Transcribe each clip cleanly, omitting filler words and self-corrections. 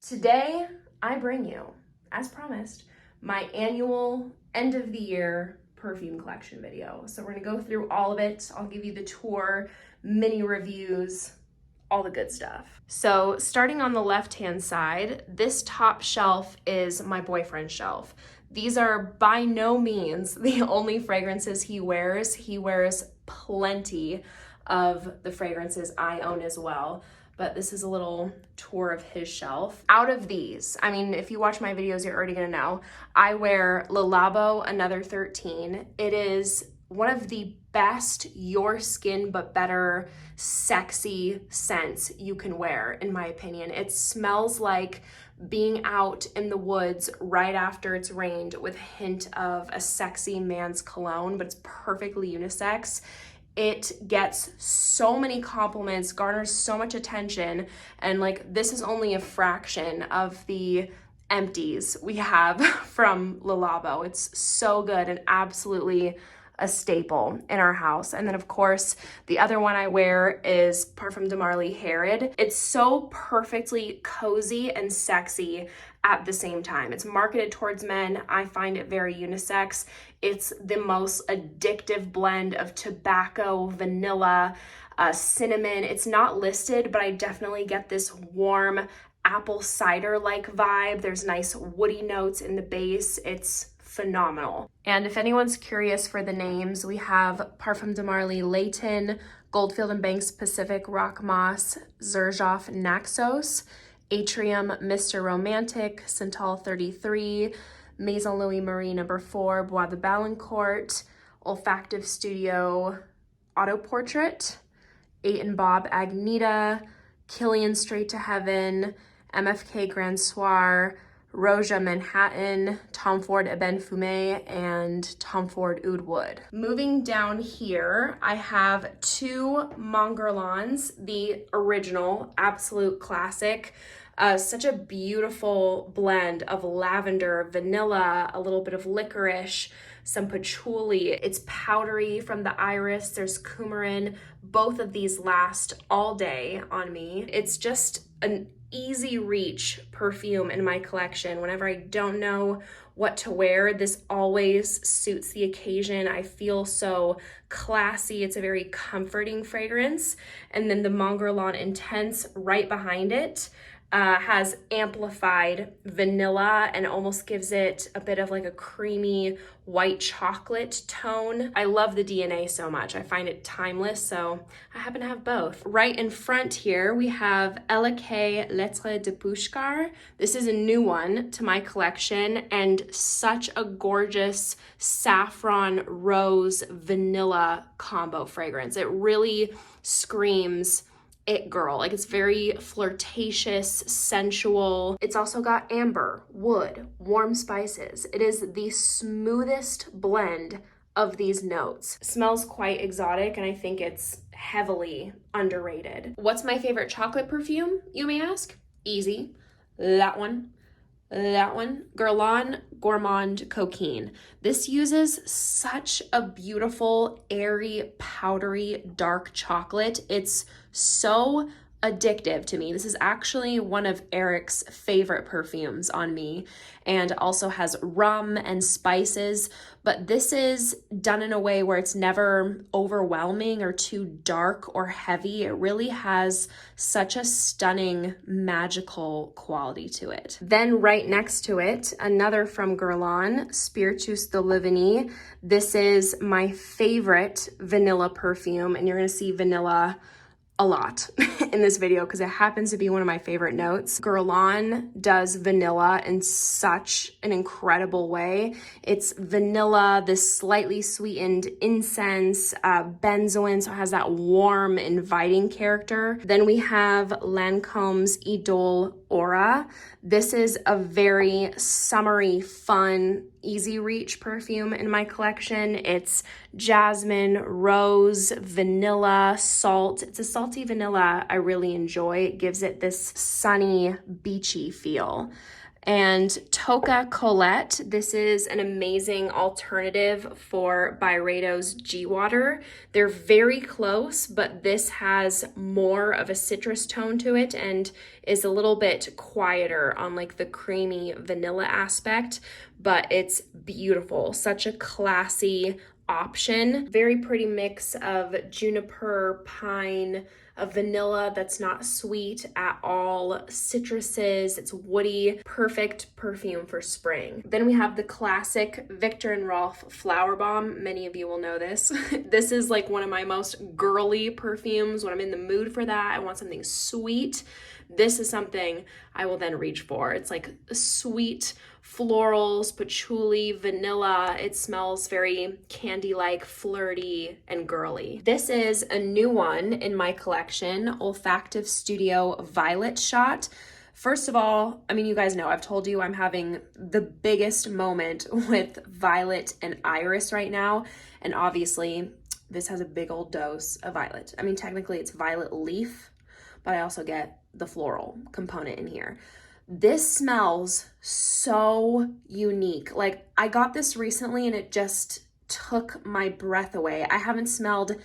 Today, I bring you, as promised, my annual end of the year perfume collection video. So we're gonna go through all of it. I'll give you the tour, mini reviews, all the good stuff. So starting on the left-hand side, this top shelf is my boyfriend's shelf. These are by no means the only fragrances he wears. He wears plenty of the fragrances I own as well. But this is a little tour of his shelf. Out of these, I mean, if you watch my videos, you're already gonna know, I wear Le Labo Another 13. It is one of the best your skin but better sexy scents you can wear, in my opinion. It smells like being out in the woods right after it's rained with a hint of a sexy man's cologne, but it's perfectly unisex. It gets so many compliments, garners so much attention, and like this is only a fraction of the empties we have from Le Labo. It's so good and absolutely a staple in our house. And then of course, the other one I wear is Parfum de Marly Harried. It's so perfectly cozy and sexy at the same time. It's marketed towards men. I find it very unisex. It's the most addictive blend of tobacco, vanilla, cinnamon. It's not listed, but I definitely get this warm apple cider-like vibe. There's nice woody notes in the base. It's phenomenal. And if anyone's curious for the names, we have Parfum de Marly Layton, Goldfield and Banks Pacific Rock Moss, Zaharoff Naxos, Atrium Mr. Romantic, Santal 33, Maison Louis Marie No. 4, Bois de Balancourt, Olfactive Studio Auto Portrait, 8 and Bob Agnita, Killian Straight to Heaven, MFK Grand Soir, Roja Manhattan, Tom Ford Eben Fumé, and Tom Ford Oud Wood. Moving down here, I have two Monguerlons, the original, absolute classic. Such a beautiful blend of lavender, vanilla, a little bit of licorice, some patchouli. It's powdery from the iris. There's coumarin. Both of these last all day on me. It's just an easy reach perfume in my collection. Whenever I don't know what to wear, this always suits the occasion. I feel so classy. It's a very comforting fragrance. And then the Monguerlon Intense right behind it has amplified vanilla and almost gives it a bit of like a creamy white chocolate tone. I love the DNA so much. I find it timeless, so I happen to have both. Right in front here, we have Elake Lettre de Pushkar. This is a new one to my collection and such a gorgeous saffron rose vanilla combo fragrance. It really screams it girl. Like, it's very flirtatious, sensual. It's also got amber, wood, warm spices. It is the smoothest blend of these notes. Smells quite exotic, and I think it's heavily underrated. What's my favorite chocolate perfume, you may ask? Easy. That one. Guerlain Gourmand Coquine. This uses such a beautiful, airy, powdery, dark chocolate. It's so addictive to me. This is actually one of Eric's favorite perfumes on me, and also has rum and spices, but this is done in a way where it's never overwhelming or too dark or heavy. It really has such a stunning, magical quality to it. Then right next to it, another from Guerlain, Spiritus de Livigny. This is my favorite vanilla perfume, and you're gonna see vanilla a lot in this video because it happens to be one of my favorite notes. Guerlain does vanilla in such an incredible way. It's vanilla, this slightly sweetened incense, benzoin, so it has that warm, inviting character. Then we have Lancome's Idole Aura. This is a very summery, fun, easy reach perfume in my collection. It's jasmine, rose, vanilla, salt. It's a salty vanilla I really enjoy. It gives it this sunny, beachy feel. And Toca Colette, this is an amazing alternative for Byredo's G Water. They're very close, but this has more of a citrus tone to it and is a little bit quieter on like the creamy vanilla aspect, but it's beautiful. Such a classy option. Very pretty mix of juniper, pine, a vanilla that's not sweet at all, citruses, it's woody, perfect perfume for spring. Then we have the classic Viktor and Rolf Flower Bomb. Many of you will know this. This is like one of my most girly perfumes. When I'm in the mood for that, I want something sweet. This is something I will then reach for. It's like sweet florals, patchouli, vanilla. It smells very candy-like, flirty, and girly. This is a new one in my collection, Olfactive Studio Violet Shot. First of all, I mean, you guys know, I've told you I'm having the biggest moment with violet and iris right now. And obviously, this has a big old dose of violet. I mean, technically it's violet leaf, but I also get the floral component in here. This smells so unique. Like, I got this recently and it just took my breath away. I haven't smelled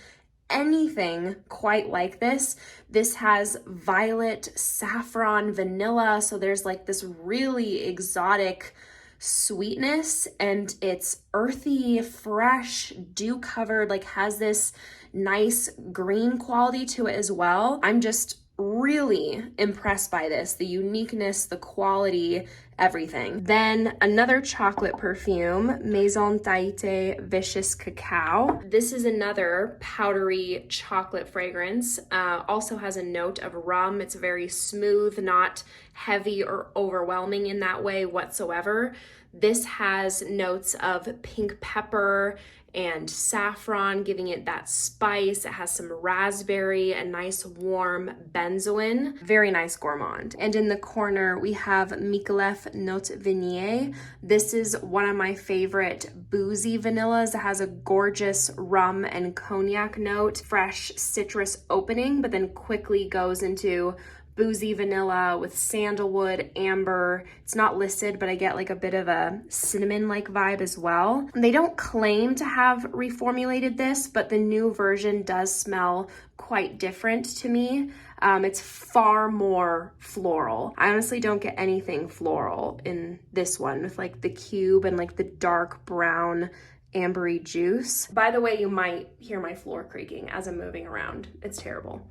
anything quite like this. This has violet, saffron, vanilla, so there's like this really exotic sweetness, and it's earthy, fresh, dew covered, like has this nice green quality to it as well. I'm just really impressed by this, the uniqueness, the quality, everything. Then another chocolate perfume, Maison Tahiti Vicious Cacao. This is another powdery chocolate fragrance. Also has a note of rum. It's very smooth, not heavy or overwhelming in that way whatsoever. This has notes of pink pepper and saffron, giving it that spice. It has some raspberry, a nice warm benzoin. Very nice gourmand. And in the corner, we have Micallef Note Vignette. This is one of my favorite boozy vanillas. It has a gorgeous rum and cognac note, fresh citrus opening, but then quickly goes into boozy vanilla with sandalwood, amber. It's not listed, but I get like a bit of a cinnamon-like vibe as well. They don't claim to have reformulated this, but the new version does smell quite different to me. It's far more floral. I honestly don't get anything floral in this one with like the cube and like the dark brown ambery juice. By the way, you might hear my floor creaking as I'm moving around. It's terrible.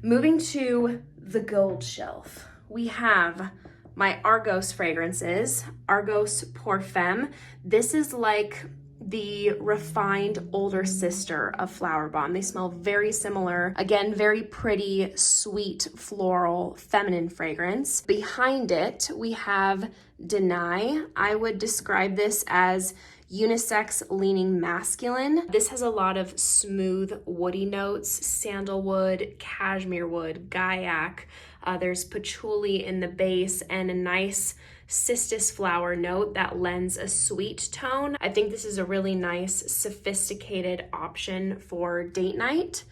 Moving to the gold shelf, we have my Argos fragrances, Argos Perfume. This is like the refined older sister of Flower Bomb. They smell very similar. Again, very pretty, sweet, floral, feminine fragrance. Behind it, we have Deny. I would describe this as unisex leaning masculine. This has a lot of smooth woody notes, sandalwood, cashmere wood, gaiac. There's patchouli in the base and a nice cistus flower note that lends a sweet tone. I think this is a really nice, sophisticated option for date night.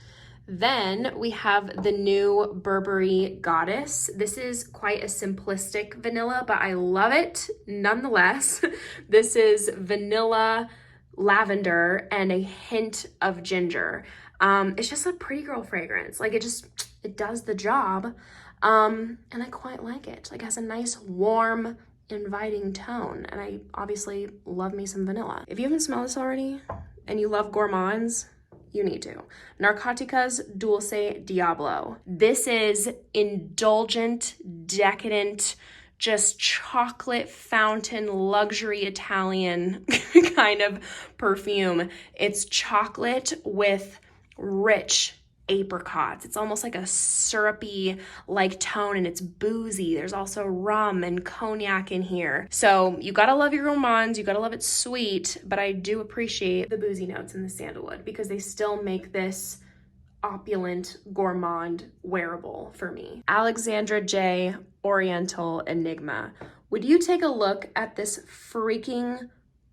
Then we have the new Burberry Goddess. This is quite a simplistic vanilla, but I love it nonetheless. This is vanilla, lavender, and a hint of ginger. It's just a pretty girl fragrance. Like it does the job. And I quite like it. Like, it has a nice, warm, inviting tone. And I obviously love me some vanilla. If you haven't smelled this already and you love gourmands, you need to. Narcoticas Dulce Diablo. This is indulgent, decadent, just chocolate fountain, luxury Italian kind of perfume. It's chocolate with rich apricots. It's almost like a syrupy like tone, and it's boozy. There's also rum and cognac in here. So you gotta love your gourmands, you gotta love it sweet, but I do appreciate the boozy notes in the sandalwood because they still make this opulent gourmand wearable for me. Alexandra J. Oriental Enigma. Would you take a look at this freaking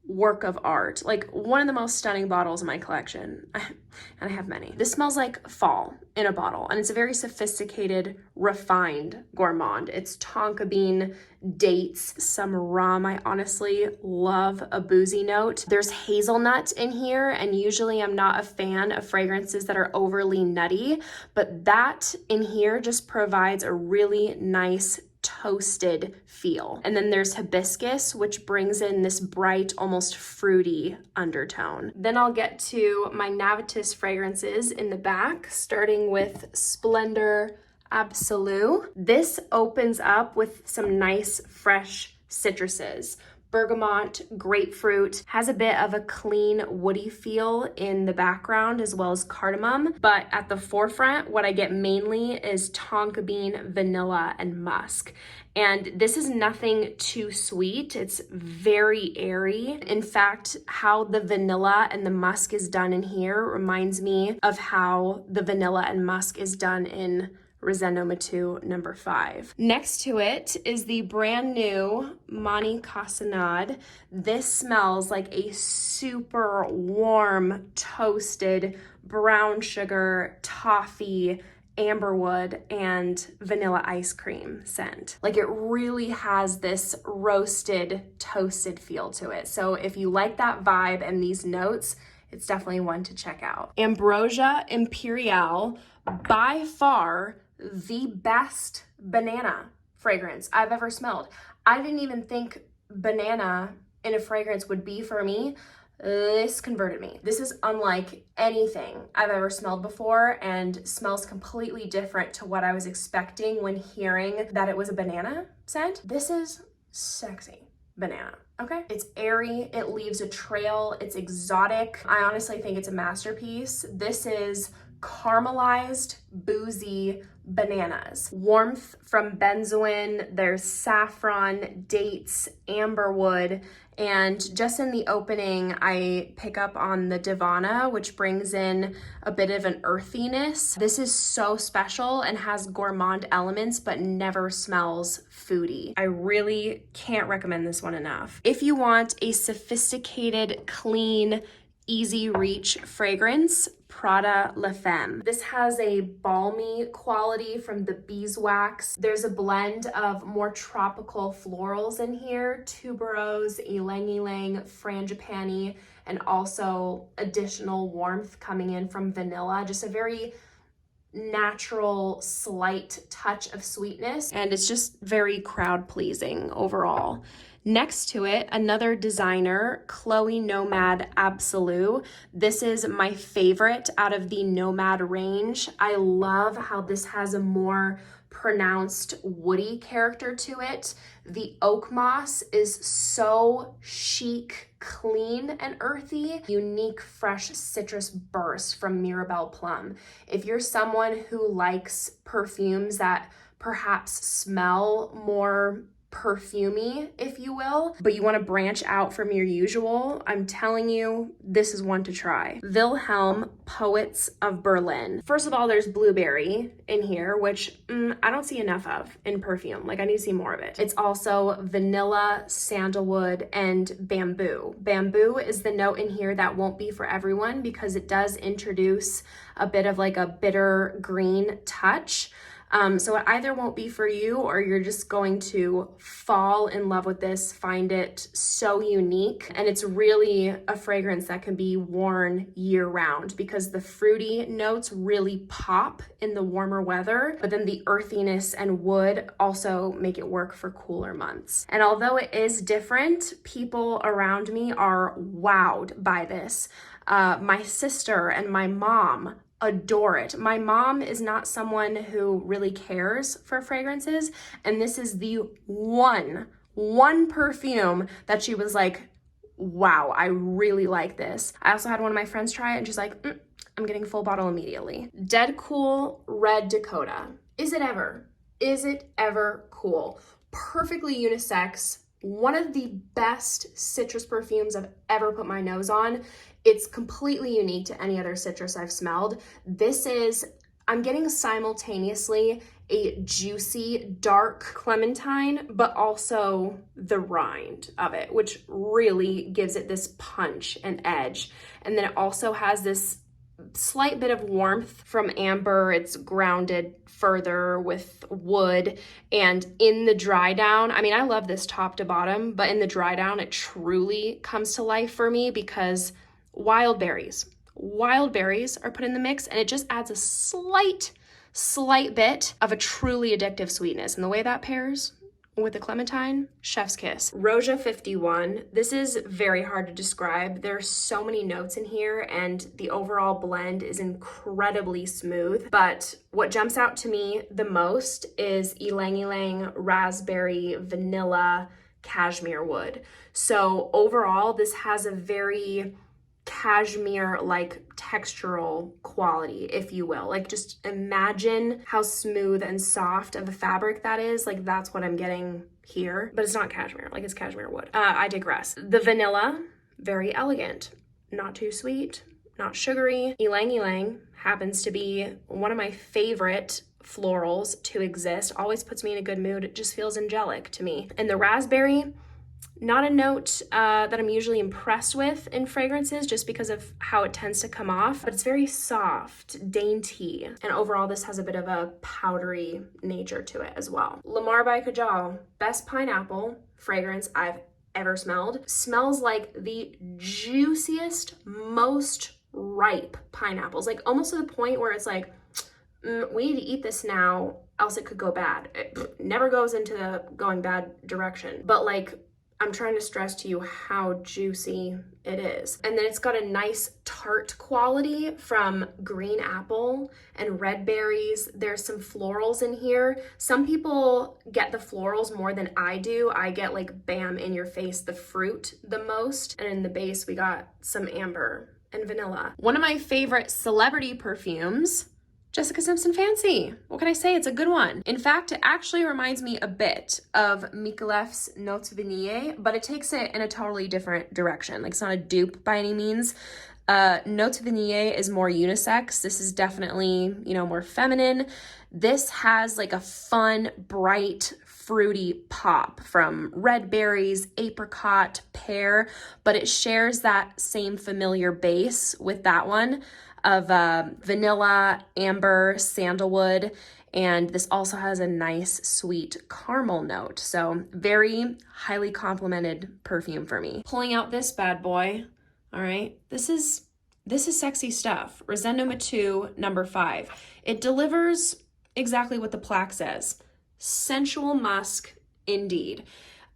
work of art, like one of the most stunning bottles in my collection, and I have many. This smells like fall in a bottle, and it's a very sophisticated, refined gourmand. It's tonka bean, dates, some rum. I honestly love a boozy note. There's hazelnut in here, and usually I'm not a fan of fragrances that are overly nutty, but that in here just provides a really nice toasted feel. And then there's hibiscus, which brings in this bright, almost fruity undertone. Then I'll get to my Navitus fragrances in the back, starting with Splendor Absolu. This opens up with some nice fresh citruses. Bergamot, grapefruit, has a bit of a clean woody feel in the background as well as cardamom, but at the forefront what I get mainly is tonka bean, vanilla, and musk. And this is nothing too sweet. It's very airy. In fact, how the vanilla and the musk is done in here reminds me of how the vanilla and musk is done in Rosendo Matu number 5. Next to it is the brand new Mani Casanade. This smells like a super warm, toasted brown sugar, toffee, amberwood, and vanilla ice cream scent. Like it really has this roasted, toasted feel to it. So if you like that vibe and these notes, it's definitely one to check out. Ambrosia Imperial, by far the best banana fragrance I've ever smelled. I didn't even think banana in a fragrance would be for me. This converted me. This is unlike anything I've ever smelled before and smells completely different to what I was expecting when hearing that it was a banana scent. This is sexy banana. Okay, it's airy, it leaves a trail, it's exotic. I honestly think it's a masterpiece. This is caramelized, boozy bananas. Warmth from benzoin, there's saffron, dates, amberwood, and just in the opening, I pick up on the Divana, which brings in a bit of an earthiness. This is so special and has gourmand elements, but never smells foodie. I really can't recommend this one enough. If you want a sophisticated, clean, easy reach fragrance, Prada La Femme. This has a balmy quality from the beeswax. There's a blend of more tropical florals in here, tuberose, ylang ylang, frangipani, and also additional warmth coming in from vanilla. Just a very natural, slight touch of sweetness, and it's just very crowd pleasing overall. Next to it, another designer, Chloe Nomad Absolu. This is my favorite out of the Nomad range. I love how this has a more pronounced woody character to it. The oak moss is so chic, clean, and earthy. Unique fresh citrus burst from Mirabelle Plum. If you're someone who likes perfumes that perhaps smell more perfumey, if you will, but you want to branch out from your usual, I'm telling you, this is one to try. Wilhelm Poets of Berlin. First of all, there's blueberry in here, which I don't see enough of in perfume. Like, I need to see more of it. It's also vanilla, sandalwood, and bamboo. Bamboo is the note in here that won't be for everyone because it does introduce a bit of like a bitter green touch. So it either won't be for you or you're just going to fall in love with this, find it so unique. And it's really a fragrance that can be worn year round because the fruity notes really pop in the warmer weather, but then the earthiness and wood also make it work for cooler months. And although it is different, people around me are wowed by this. My sister and my mom adore it. My mom is not someone who really cares for fragrances, and this is the one perfume that she was like, wow, I really like this. I also had one of my friends try it and she's like, I'm getting a full bottle immediately. Dead Cool Red Dakota. Is it ever cool? Perfectly unisex. One of the best citrus perfumes I've ever put my nose on. It's completely unique to any other citrus I've smelled. This is, I'm getting simultaneously a juicy, dark clementine, but also the rind of it, which really gives it this punch and edge. And then it also has this slight bit of warmth from amber. It's grounded further with wood, and in the dry down, I mean, I love this top to bottom, but in the dry down, it truly comes to life for me because wild berries are put in the mix, and it just adds a slight bit of a truly addictive sweetness. And the way that pairs with the clementine, chef's kiss. Roja 51. This is very hard to describe. There are so many notes in here, and the overall blend is incredibly smooth. But what jumps out to me the most is ylang ylang, raspberry, vanilla, cashmere wood. So overall, this has a very cashmere-like textural quality, if you will. Like, just imagine how smooth and soft of a fabric that is. Like, that's what I'm getting here, but it's not cashmere, like it's cashmere wood. I digress. The vanilla, very elegant, not too sweet, not sugary. Ylang ylang happens to be one of my favorite florals to exist. Always puts me in a good mood. It just feels angelic to me. And the raspberry, not a note that I'm usually impressed with in fragrances just because of how it tends to come off, but it's very soft, dainty, and overall this has a bit of a powdery nature to it as well. Lamar by Kajal, best pineapple fragrance I've ever smelled. Smells like the juiciest, most ripe pineapples, like almost to the point where it's like, we need to eat this now, else it could go bad. It never goes into the going bad direction, but like, I'm trying to stress to you how juicy it is. And then it's got a nice tart quality from green apple and red berries. There's some florals in here. Some people get the florals more than I do. I get like bam in your face, the fruit the most. And in the base, we got some amber and vanilla. One of my favorite celebrity perfumes, Jessica Simpson Fancy. What can I say? It's a good one. In fact, it actually reminds me a bit of Micallef's Notes Vanille, but it takes it in a totally different direction. Like, it's not a dupe by any means. Notes Vanille is more unisex. This is definitely, you know, more feminine. This has like a fun, bright, fruity pop from red berries, apricot, pear, but it shares that same familiar base with that one of vanilla, amber, sandalwood, and this also has a nice sweet caramel note. So very highly complimented perfume for me. Pulling out this bad boy, all right, this is sexy stuff. Rosendo Matu number 5. It delivers exactly what the plaque says. Sensual musk indeed.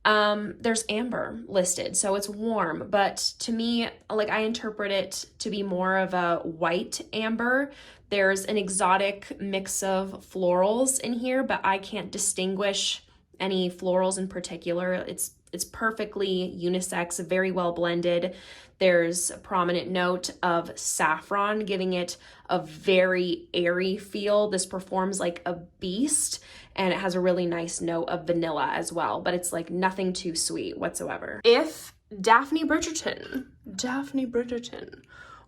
There's amber listed, so it's warm, but to me, like, I interpret it to be more of a white amber. There's an exotic mix of florals in here, but I can't distinguish any florals in particular. It's perfectly unisex, very well blended. There's a prominent note of saffron, giving it a very airy feel. This performs like a beast, and it has a really nice note of vanilla as well, but it's like nothing too sweet whatsoever. If Daphne Bridgerton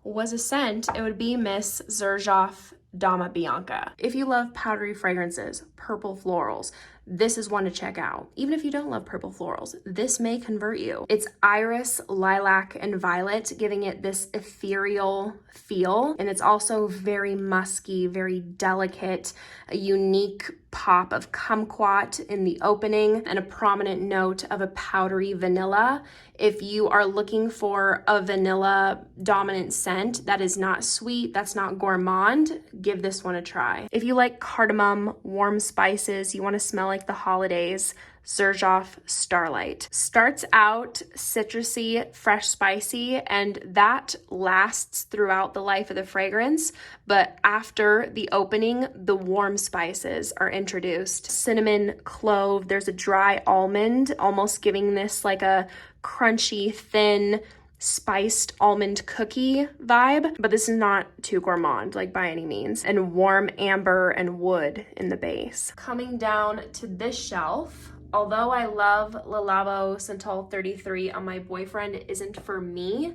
was a scent, it would be Miss Zaharoff Dama Bianca. If you love powdery fragrances, purple florals, this is one to check out. Even if you don't love purple florals, this may convert you. It's iris, lilac, and violet, giving it this ethereal feel. And it's also very musky, very delicate, a unique pop of kumquat in the opening, and a prominent note of a powdery vanilla. If you are looking for a vanilla dominant scent that is not sweet, that's not gourmand, give this one a try. If you like cardamom, warm spices, you want to smell like the holidays, Zaharoff Starlight. Starts out citrusy, fresh, spicy, and that lasts throughout the life of the fragrance, but after the opening, the warm spices are introduced. Cinnamon, clove, there's a dry almond, almost giving this like a crunchy, thin, spiced almond cookie vibe, but this is not too gourmand, like, by any means. And warm amber and wood in the base. Coming down to this shelf, although I love Le Labo Santal 33 on my boyfriend, it isn't for me,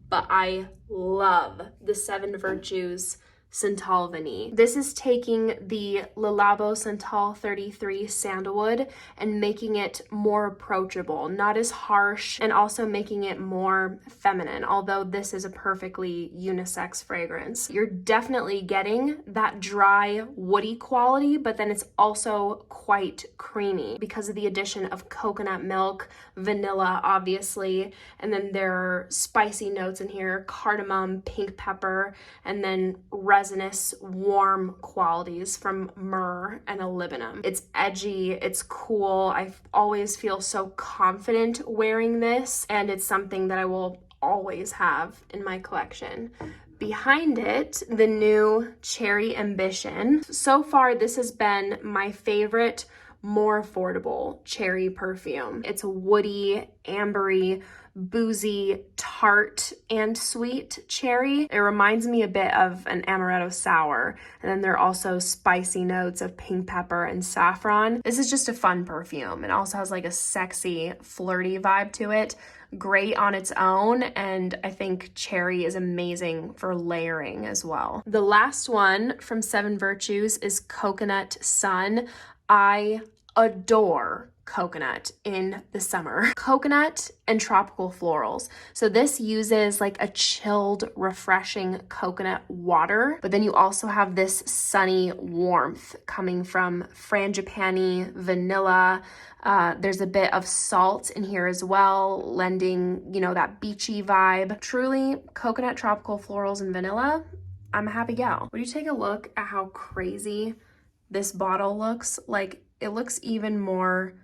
but I love the 7 Virtues Santal Vanille. This is taking the Le Labo Santal 33 Sandalwood and making it more approachable, not as harsh, and also making it more feminine, although this is a perfectly unisex fragrance. You're definitely getting that dry, woody quality, but then it's also quite creamy because of the addition of coconut milk, vanilla, obviously, and then there are spicy notes in here, cardamom, pink pepper, and then resinous, warm qualities from myrrh and olivinum. It's edgy, it's cool. I always feel so confident wearing this, and it's something that I will always have in my collection. Behind it, the new Cherry Ambition. So far, this has been my favorite, more affordable cherry perfume. It's woody, ambery, boozy, tart, and sweet cherry. It reminds me a bit of an amaretto sour, and then there are also spicy notes of pink pepper and saffron. This is just a fun perfume. It also has like a sexy, flirty vibe to it. Great on its own, and I think cherry is amazing for layering as well. The last one from Seven Virtues is Coconut Sun. I adore coconut in the summer. Coconut and tropical florals. So this uses like a chilled, refreshing coconut water, but then you also have this sunny warmth coming from frangipani, vanilla. There's a bit of salt in here as well, lending, you know, that beachy vibe. Truly, coconut, tropical florals, and vanilla, I'm a happy gal. Would you take a look at how crazy this bottle looks? Like, it looks even more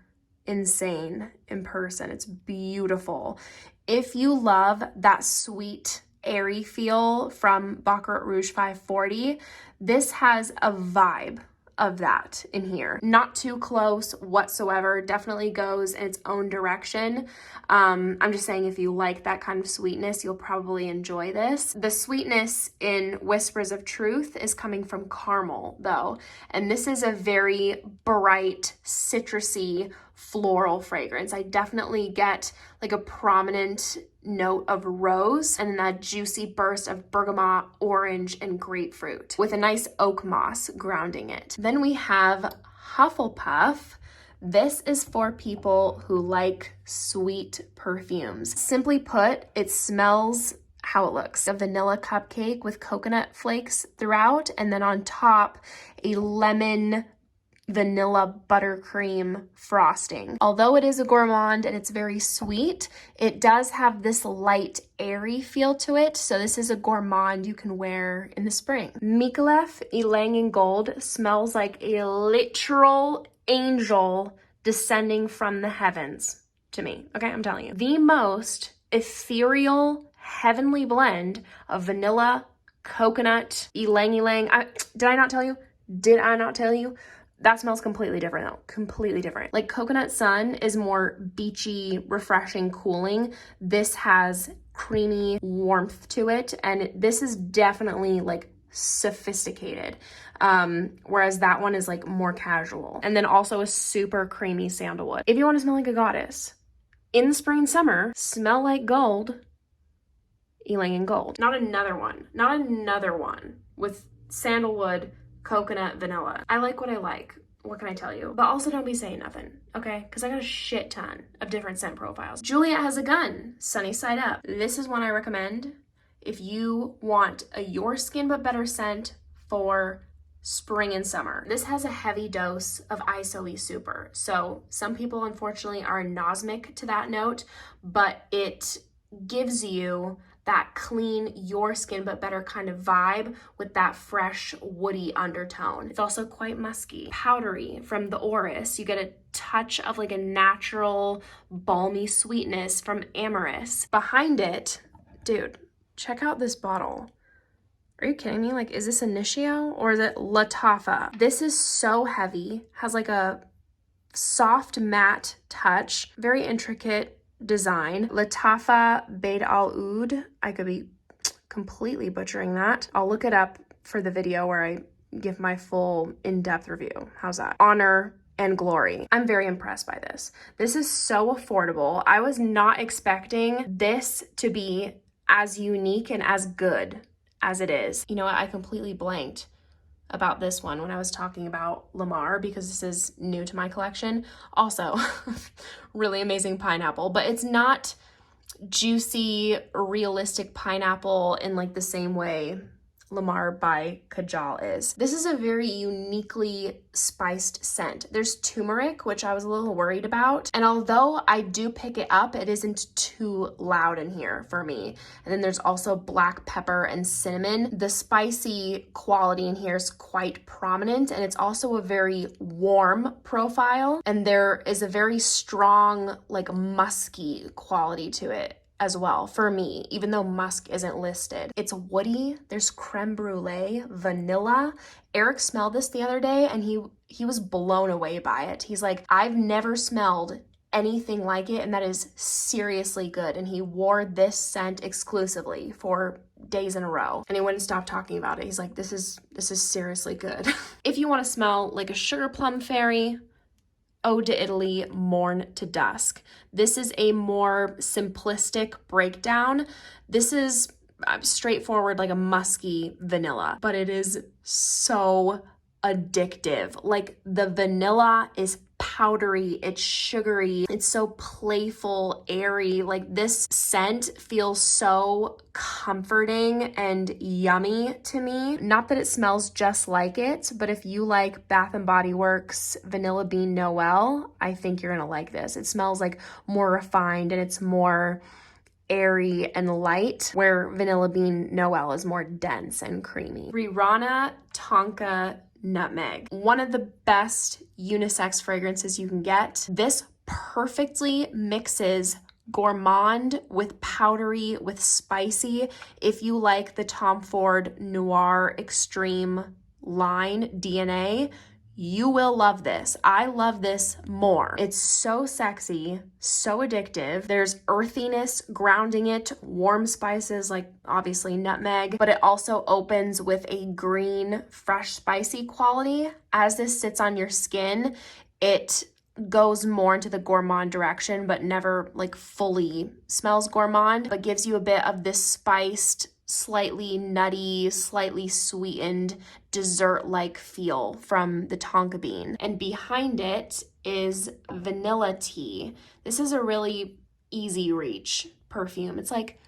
insane in person. It's beautiful. If you love that sweet, airy feel from Baccarat Rouge 540, this has a vibe of that in here. Not too close whatsoever. Definitely goes in its own direction. I'm just saying, if you like that kind of sweetness, you'll probably enjoy this. The sweetness in Whispers of Truth is coming from caramel though, and this is a very bright, citrusy, floral fragrance. I definitely get like a prominent note of rose and then that juicy burst of bergamot, orange, and grapefruit with a nice oak moss grounding it. Then we have Hufflepuff. This is for people who like sweet perfumes. Simply put, it smells how it looks. A vanilla cupcake with coconut flakes throughout, and then on top, a lemon vanilla buttercream frosting. Although it is a gourmand and it's very sweet, it does have this light, airy feel to it. So this is a gourmand you can wear in the spring. Micallef Ylang in Gold smells like a literal angel descending from the heavens to me. Okay, I'm telling you. The most ethereal, heavenly blend of vanilla, coconut, ylang ylang. Did I not tell you? Did I not tell you? That smells completely different though, completely different. Like Coconut Sun is more beachy, refreshing, cooling. This has creamy warmth to it, and this is definitely like sophisticated, whereas that one is like more casual. And then also a super creamy sandalwood. If you want to smell like a goddess in the spring and summer, smell like gold, Ylang in Gold. Not another one with sandalwood, coconut, vanilla. I like what I like. What can I tell you? But also don't be saying nothing, okay? Because I got a shit ton of different scent profiles. Juliet Has a Gun, Sunny Side Up. This is one I recommend if you want a Your Skin But Better scent for spring and summer. This has a heavy dose of ISOE Super. So some people unfortunately are anosmic to that note, but it gives you that clean, Your Skin But Better kind of vibe with that fresh, woody undertone. It's also quite musky. Powdery from the Orris. You get a touch of like a natural, balmy sweetness from Amorous. Behind it, dude, check out this bottle. Are you kidding me? Like, is this Initio or is it Lattafa? This is so heavy. Has like a soft matte touch. Very intricate design. Lattafa Beid Al Oud. I could be completely butchering that. I'll look it up for the video where I give my full in-depth review. How's that? Honor and Glory. I'm very impressed by this. This is so affordable. I was not expecting this to be as unique and as good as it is. You know what, I completely blanked about this one when I was talking about Lamar because this is new to my collection. Also, really amazing pineapple, but it's not juicy, realistic pineapple in like the same way Lamar by Kajal is. This is a very uniquely spiced scent. There's turmeric, which I was a little worried about. And although I do pick it up, it isn't too loud in here for me. And then there's also black pepper and cinnamon. The spicy quality in here is quite prominent, and it's also a very warm profile. And there is a very strong, like musky quality to it as well for me, even though musk isn't listed. It's woody, there's creme brulee, vanilla. Eric smelled this the other day and he was blown away by it. He's like, I've never smelled anything like it, and that is seriously good. And he wore this scent exclusively for days in a row, and he wouldn't stop talking about it. He's like, this is seriously good. If you want to smell like a sugar plum fairy, Ode to Italy, Morn to Dusk. This is a more simplistic breakdown. This is straightforward, like a musky vanilla, but it is so addictive. Like the vanilla is powdery, it's sugary, it's so playful, airy. Like this scent feels so comforting and yummy to me. Not that it smells just like it, but if you like Bath and Body Works Vanilla Bean Noel, I think you're gonna like this. It smells like more refined and it's more airy and light, where Vanilla Bean Noel is more dense and creamy. Rirana Tonka Nutmeg. One of the best unisex fragrances you can get. This perfectly mixes gourmand with powdery with spicy. If you like the Tom Ford Noir Extreme line DNA, you will love this. I love this more. It's so sexy, so addictive. There's earthiness grounding it, warm spices like obviously nutmeg, but it also opens with a green, fresh, spicy quality. As this sits on your skin, it goes more into the gourmand direction, but never like fully smells gourmand, but gives you a bit of this spiced, slightly nutty, slightly sweetened dessert-like feel from the tonka bean. And behind it is Vanilla Tea. This is a really easy reach perfume. It's like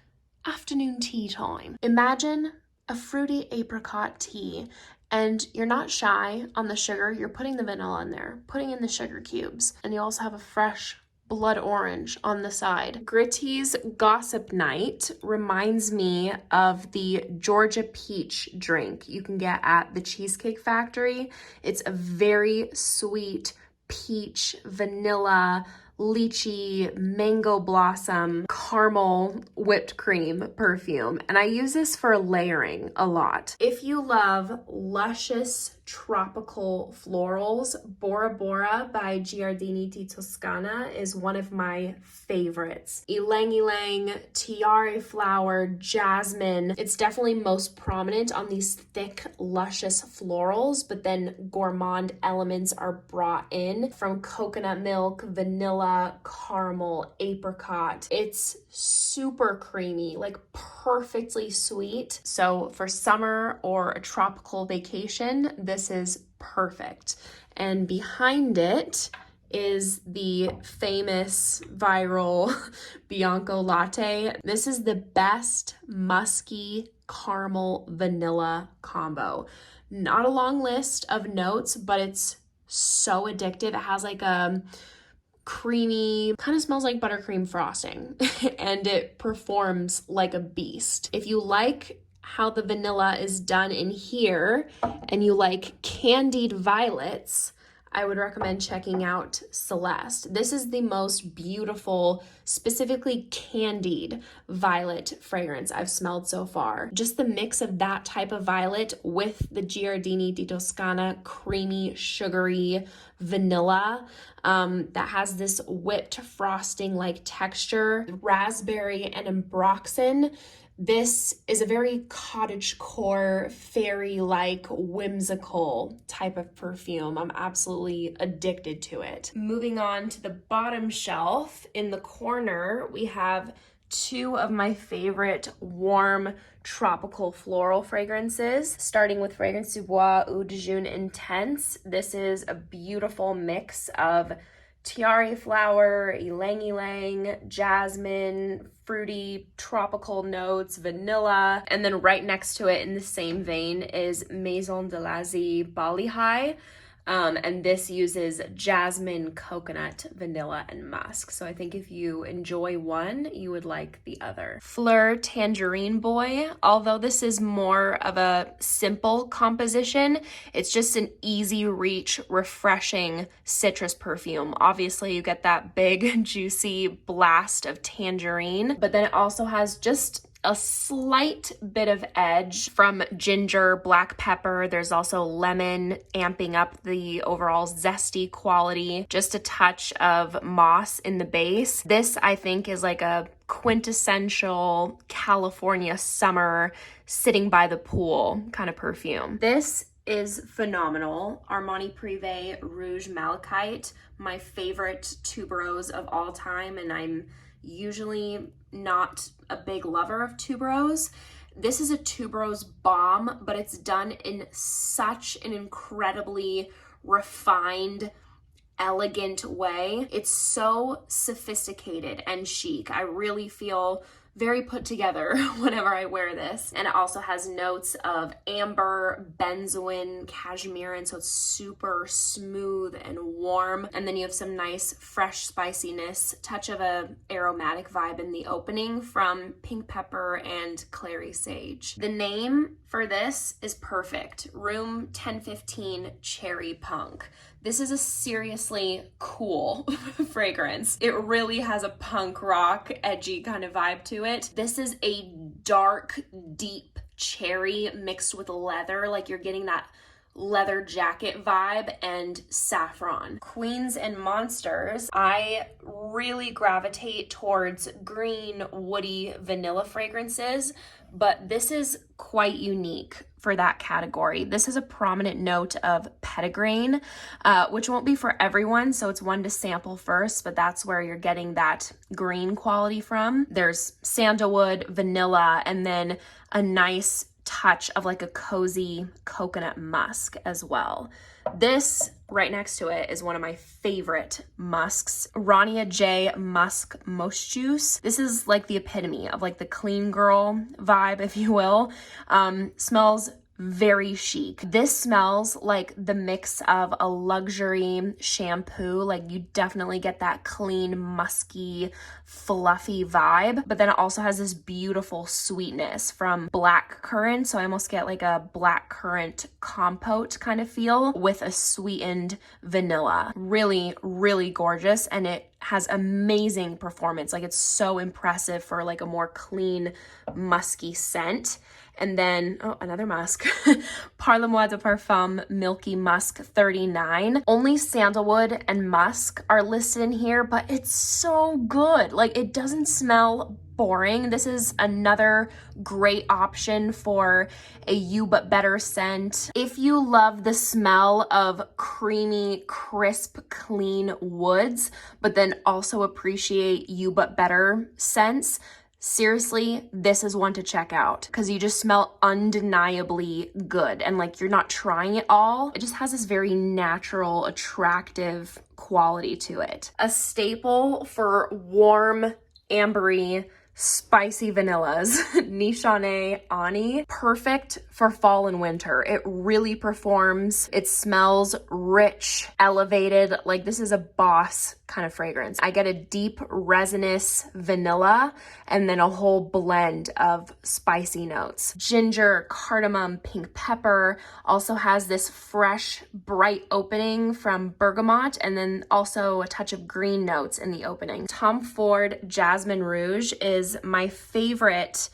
afternoon tea time. Imagine a fruity apricot tea, and you're not shy on the sugar. You're putting the vanilla in there, putting in the sugar cubes, and you also have a fresh blood orange on the side. Gritty's Gossip Night reminds me of the Georgia peach drink you can get at the Cheesecake Factory. It's a very sweet peach, vanilla, lychee, mango blossom, caramel whipped cream perfume. And I use this for layering a lot. If you love luscious tropical florals, Bora Bora by Giardini di Toscana is one of my favorites. Ylang Ylang, tiare flower, jasmine. It's definitely most prominent on these thick, luscious florals, but then gourmand elements are brought in from coconut milk, vanilla, caramel, apricot. It's super creamy, like perfectly sweet. So for summer or a tropical vacation, this is perfect. And behind it is the famous viral Bianco Latte. This is the best musky caramel vanilla combo. Not a long list of notes, but it's so addictive. It has like a creamy, kind of smells like buttercream frosting, and it performs like a beast. If you like how the vanilla is done in here and you like candied violets, I would recommend checking out Celeste. This is the most beautiful, specifically candied violet fragrance I've smelled so far. Just the mix of that type of violet with the Giardini di Toscana creamy, sugary vanilla that has this whipped frosting-like texture, raspberry and ambroxan. This is a very cottagecore, fairy-like, whimsical type of perfume. I'm absolutely addicted to it. Moving on to the bottom shelf, in the corner, we have two of my favorite warm tropical floral fragrances, starting with Fragrance du Bois Eau de June Intense. This is a beautiful mix of tiare flower, ylang ylang, jasmine, fruity tropical notes, vanilla, and then right next to it in the same vein is Maison de Lazy Bali High. And this uses jasmine, coconut, vanilla, and musk. So I think if you enjoy one, you would like the other. Fleur Tangerine Boy, although this is more of a simple composition, it's just an easy reach, refreshing citrus perfume. Obviously you get that big, juicy blast of tangerine, but then it also has just a slight bit of edge from ginger, black pepper. There's also lemon, amping up the overall zesty quality. Just a touch of moss in the base. This, I think, is like a quintessential California summer sitting by the pool kind of perfume. This is phenomenal. Armani Privé Rouge Malachite, my favorite tuberose of all time, and I'm usually not a big lover of tuberose. This is a tuberose bomb, but it's done in such an incredibly refined, elegant way. It's so sophisticated and chic. I really feel very put together whenever I wear this. And it also has notes of amber, benzoin, cashmere, and so it's super smooth and warm. And then you have some nice fresh spiciness, touch of a aromatic vibe in the opening from pink pepper and clary sage. The name for this is perfect. Room 1015 Cherry Punk. This is a seriously cool fragrance. It really has a punk rock, edgy kind of vibe to it. This is a dark, deep cherry mixed with leather, like you're getting that leather jacket vibe, and saffron. Queens and Monsters, I really gravitate towards green, woody, vanilla fragrances, but this is quite unique for that category. This is a prominent note of petitgrain, which won't be for everyone, so it's one to sample first, but that's where you're getting that green quality from. There's sandalwood, vanilla, and then a nice touch of like a cozy coconut musk as well. This right next to it is one of my favorite musks, Rania J Musk Most Juice. This is like the epitome of like the clean girl vibe, if you will. Smells very chic. This smells like the mix of a luxury shampoo. Like you definitely get that clean, musky, fluffy vibe, but then it also has this beautiful sweetness from black currant. So I almost get like a black currant compote kind of feel with a sweetened vanilla. Really, really gorgeous. And it has amazing performance. Like it's so impressive for like a more clean, musky scent. And then, oh, another musk, Parle-moi de Parfum Milky Musk 39. Only sandalwood and musk are listed in here, but it's so good. Like it doesn't smell boring. This is another great option for a You But Better scent. If you love the smell of creamy, crisp, clean woods, but then also appreciate You But Better scents, seriously, this is one to check out because you just smell undeniably good and like you're not trying it all. It just has this very natural, attractive quality to it. A staple for warm, ambery, spicy vanillas, Nishane Ani. Perfect for fall and winter. It really performs. It smells rich, elevated. Like this is a boss kind of fragrance. I get a deep resinous vanilla and then a whole blend of spicy notes. Ginger, cardamom, pink pepper. Also has this fresh, bright opening from bergamot and then also a touch of green notes in the opening. Tom Ford Jasmine Rouge is my favorite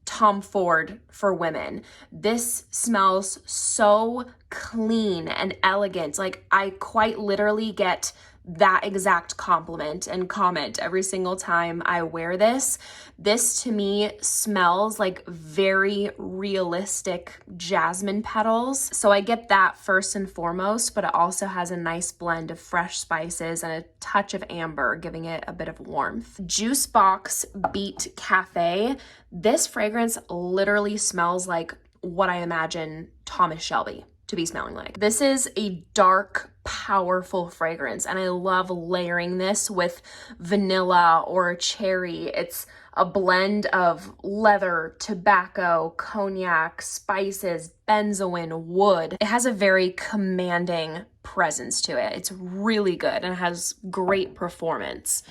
Tom Ford for women. This smells so clean and elegant. Like I quite literally get that exact compliment and comment every single time I wear this. This to me smells like very realistic jasmine petals. So I get that first and foremost, but it also has a nice blend of fresh spices and a touch of amber, giving it a bit of warmth. Juice Box Beat Cafe. This fragrance literally smells like what I imagine Thomas Shelby to be smelling like. This is a dark, powerful fragrance, and I love layering this with vanilla or cherry. It's a blend of leather, tobacco, cognac, spices, benzoin, wood. It has a very commanding presence to it. It's really good and it has great performance.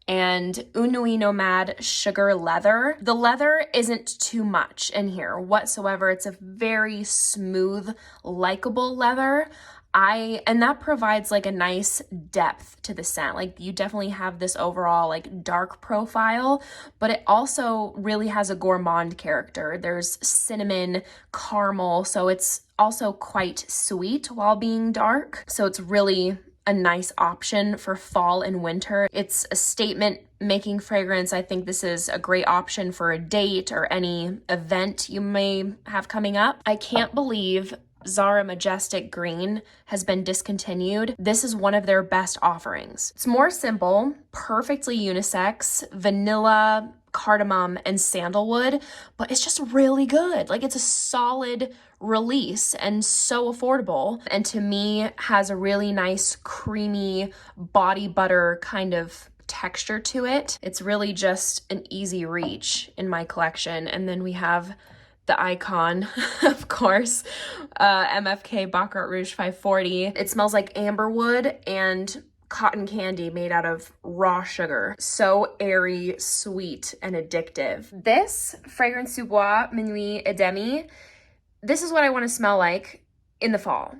And Unui Nomad Sugar Leather. The leather isn't too much in here whatsoever. It's a very smooth, likable leather. And that provides like a nice depth to the scent. Like you definitely have this overall like dark profile, but it also really has a gourmand character. There's cinnamon, caramel, so it's also quite sweet while being dark. So it's really a nice option for fall and winter. It's a statement making fragrance. I think this is a great option for a date or any event you may have coming up. I can't believe Zara Majestic Green has been discontinued. This is one of their best offerings. It's more simple, perfectly unisex, vanilla, cardamom, and sandalwood, but it's just really good. Like it's a solid release and so affordable, and to me has a really nice creamy body butter kind of texture to it. It's really just an easy reach in my collection. And then we have the icon, of course, MFK Baccarat Rouge 540. It smells like amberwood and cotton candy made out of raw sugar. So airy, sweet, and addictive. This Fragrance du Bois Minuit et Demi, this is what I want to smell like in the fall.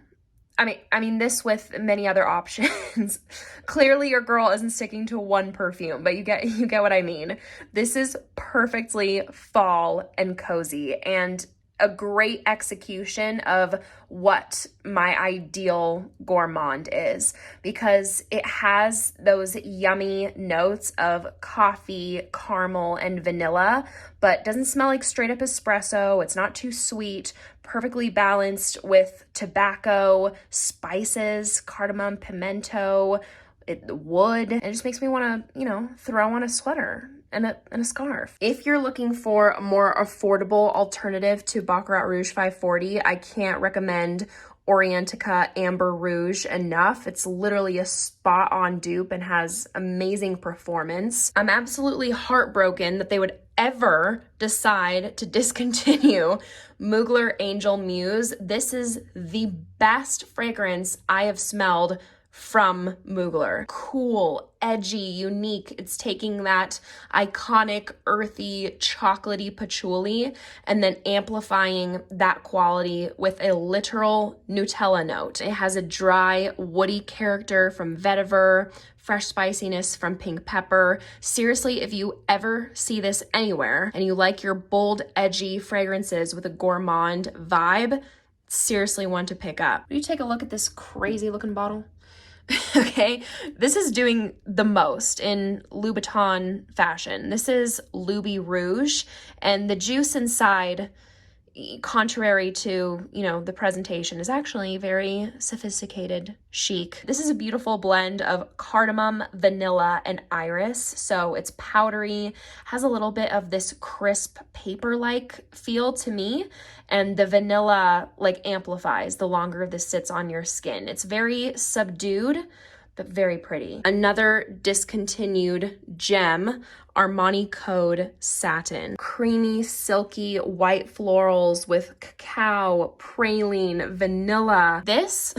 I mean this with many other options. Clearly your girl isn't sticking to one perfume, but you get what I mean. This is perfectly fall and cozy and a great execution of what my ideal gourmand is, because it has those yummy notes of coffee, caramel, and vanilla, but doesn't smell like straight up espresso. It's not too sweet, perfectly balanced with tobacco, spices, cardamom, pimento, wood. It just makes me want to, throw on a sweater and a scarf. If you're looking for a more affordable alternative to Baccarat Rouge 540, I can't recommend Orientica Amber Rouge enough. It's literally a spot on dupe and has amazing performance. I'm absolutely heartbroken that they would ever decide to discontinue Mugler Angel Muse. This is the best fragrance I have smelled from Mugler. Cool, edgy, unique. It's taking that iconic, earthy, chocolatey patchouli and then amplifying that quality with a literal Nutella note. It has a dry, woody character from vetiver, fresh spiciness from pink pepper. Seriously, if you ever see this anywhere and you like your bold, edgy fragrances with a gourmand vibe, seriously one to pick up. You take a look at this crazy looking bottle. Okay, this is doing the most in Louboutin fashion. This is Louis Rouge, and the juice inside, contrary to, the presentation, is actually very sophisticated, chic. This is a beautiful blend of cardamom, vanilla, and iris. So it's powdery, has a little bit of this crisp paper-like feel to me, and the vanilla amplifies the longer this sits on your skin. It's very subdued, but very pretty. Another discontinued gem, Armani Code Satin. Creamy, silky, white florals with cacao, praline, vanilla. This,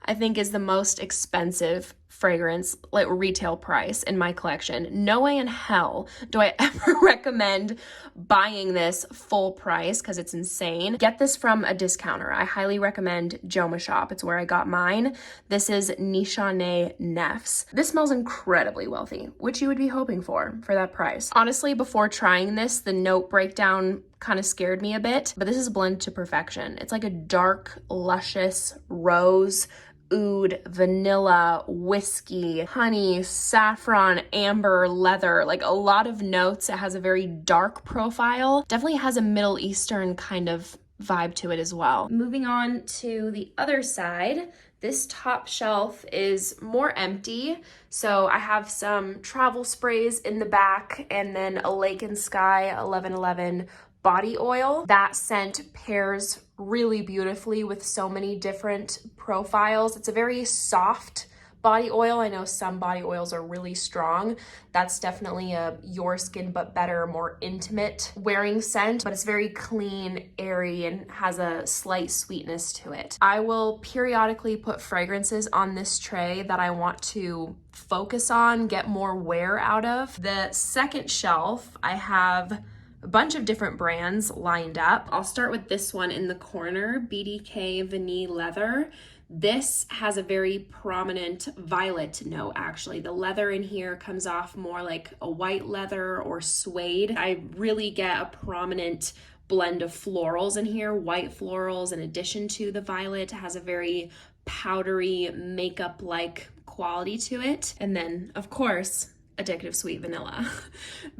I think, is the most expensive fragrance, retail price in my collection. No way in hell do I ever recommend buying this full price because it's insane. Get this from a discounter. I highly recommend Joma Shop. It's where I got mine. This is Nishane Nefs. This smells incredibly wealthy, which you would be hoping for that price. Honestly, before trying this, the note breakdown kind of scared me a bit, but this is blended to perfection. It's like a dark, luscious rose, oud, vanilla, whiskey, honey, saffron, amber, leather, like a lot of notes. It has a very dark profile. Definitely has a Middle Eastern kind of vibe to it as well. Moving on to the other side, this top shelf is more empty. So I have some travel sprays in the back and then a Lake and Sky 1111 body oil. That scent pairs really beautifully with so many different profiles. It's a very soft body oil. I know some body oils are really strong. That's definitely a your skin but better, more intimate wearing scent, but it's very clean, airy, and has a slight sweetness to it. I will periodically put fragrances on this tray that I want to focus on, get more wear out of. The second shelf, I have a bunch of different brands lined up. I'll start with this one in the corner, BDK Vanille Leather. This has a very prominent violet note, actually. The leather in here comes off more like a white leather or suede. I really get a prominent blend of florals in here, white florals in addition to the violet. It has a very powdery makeup-like quality to it. And then, of course, Addictive Sweet Vanilla.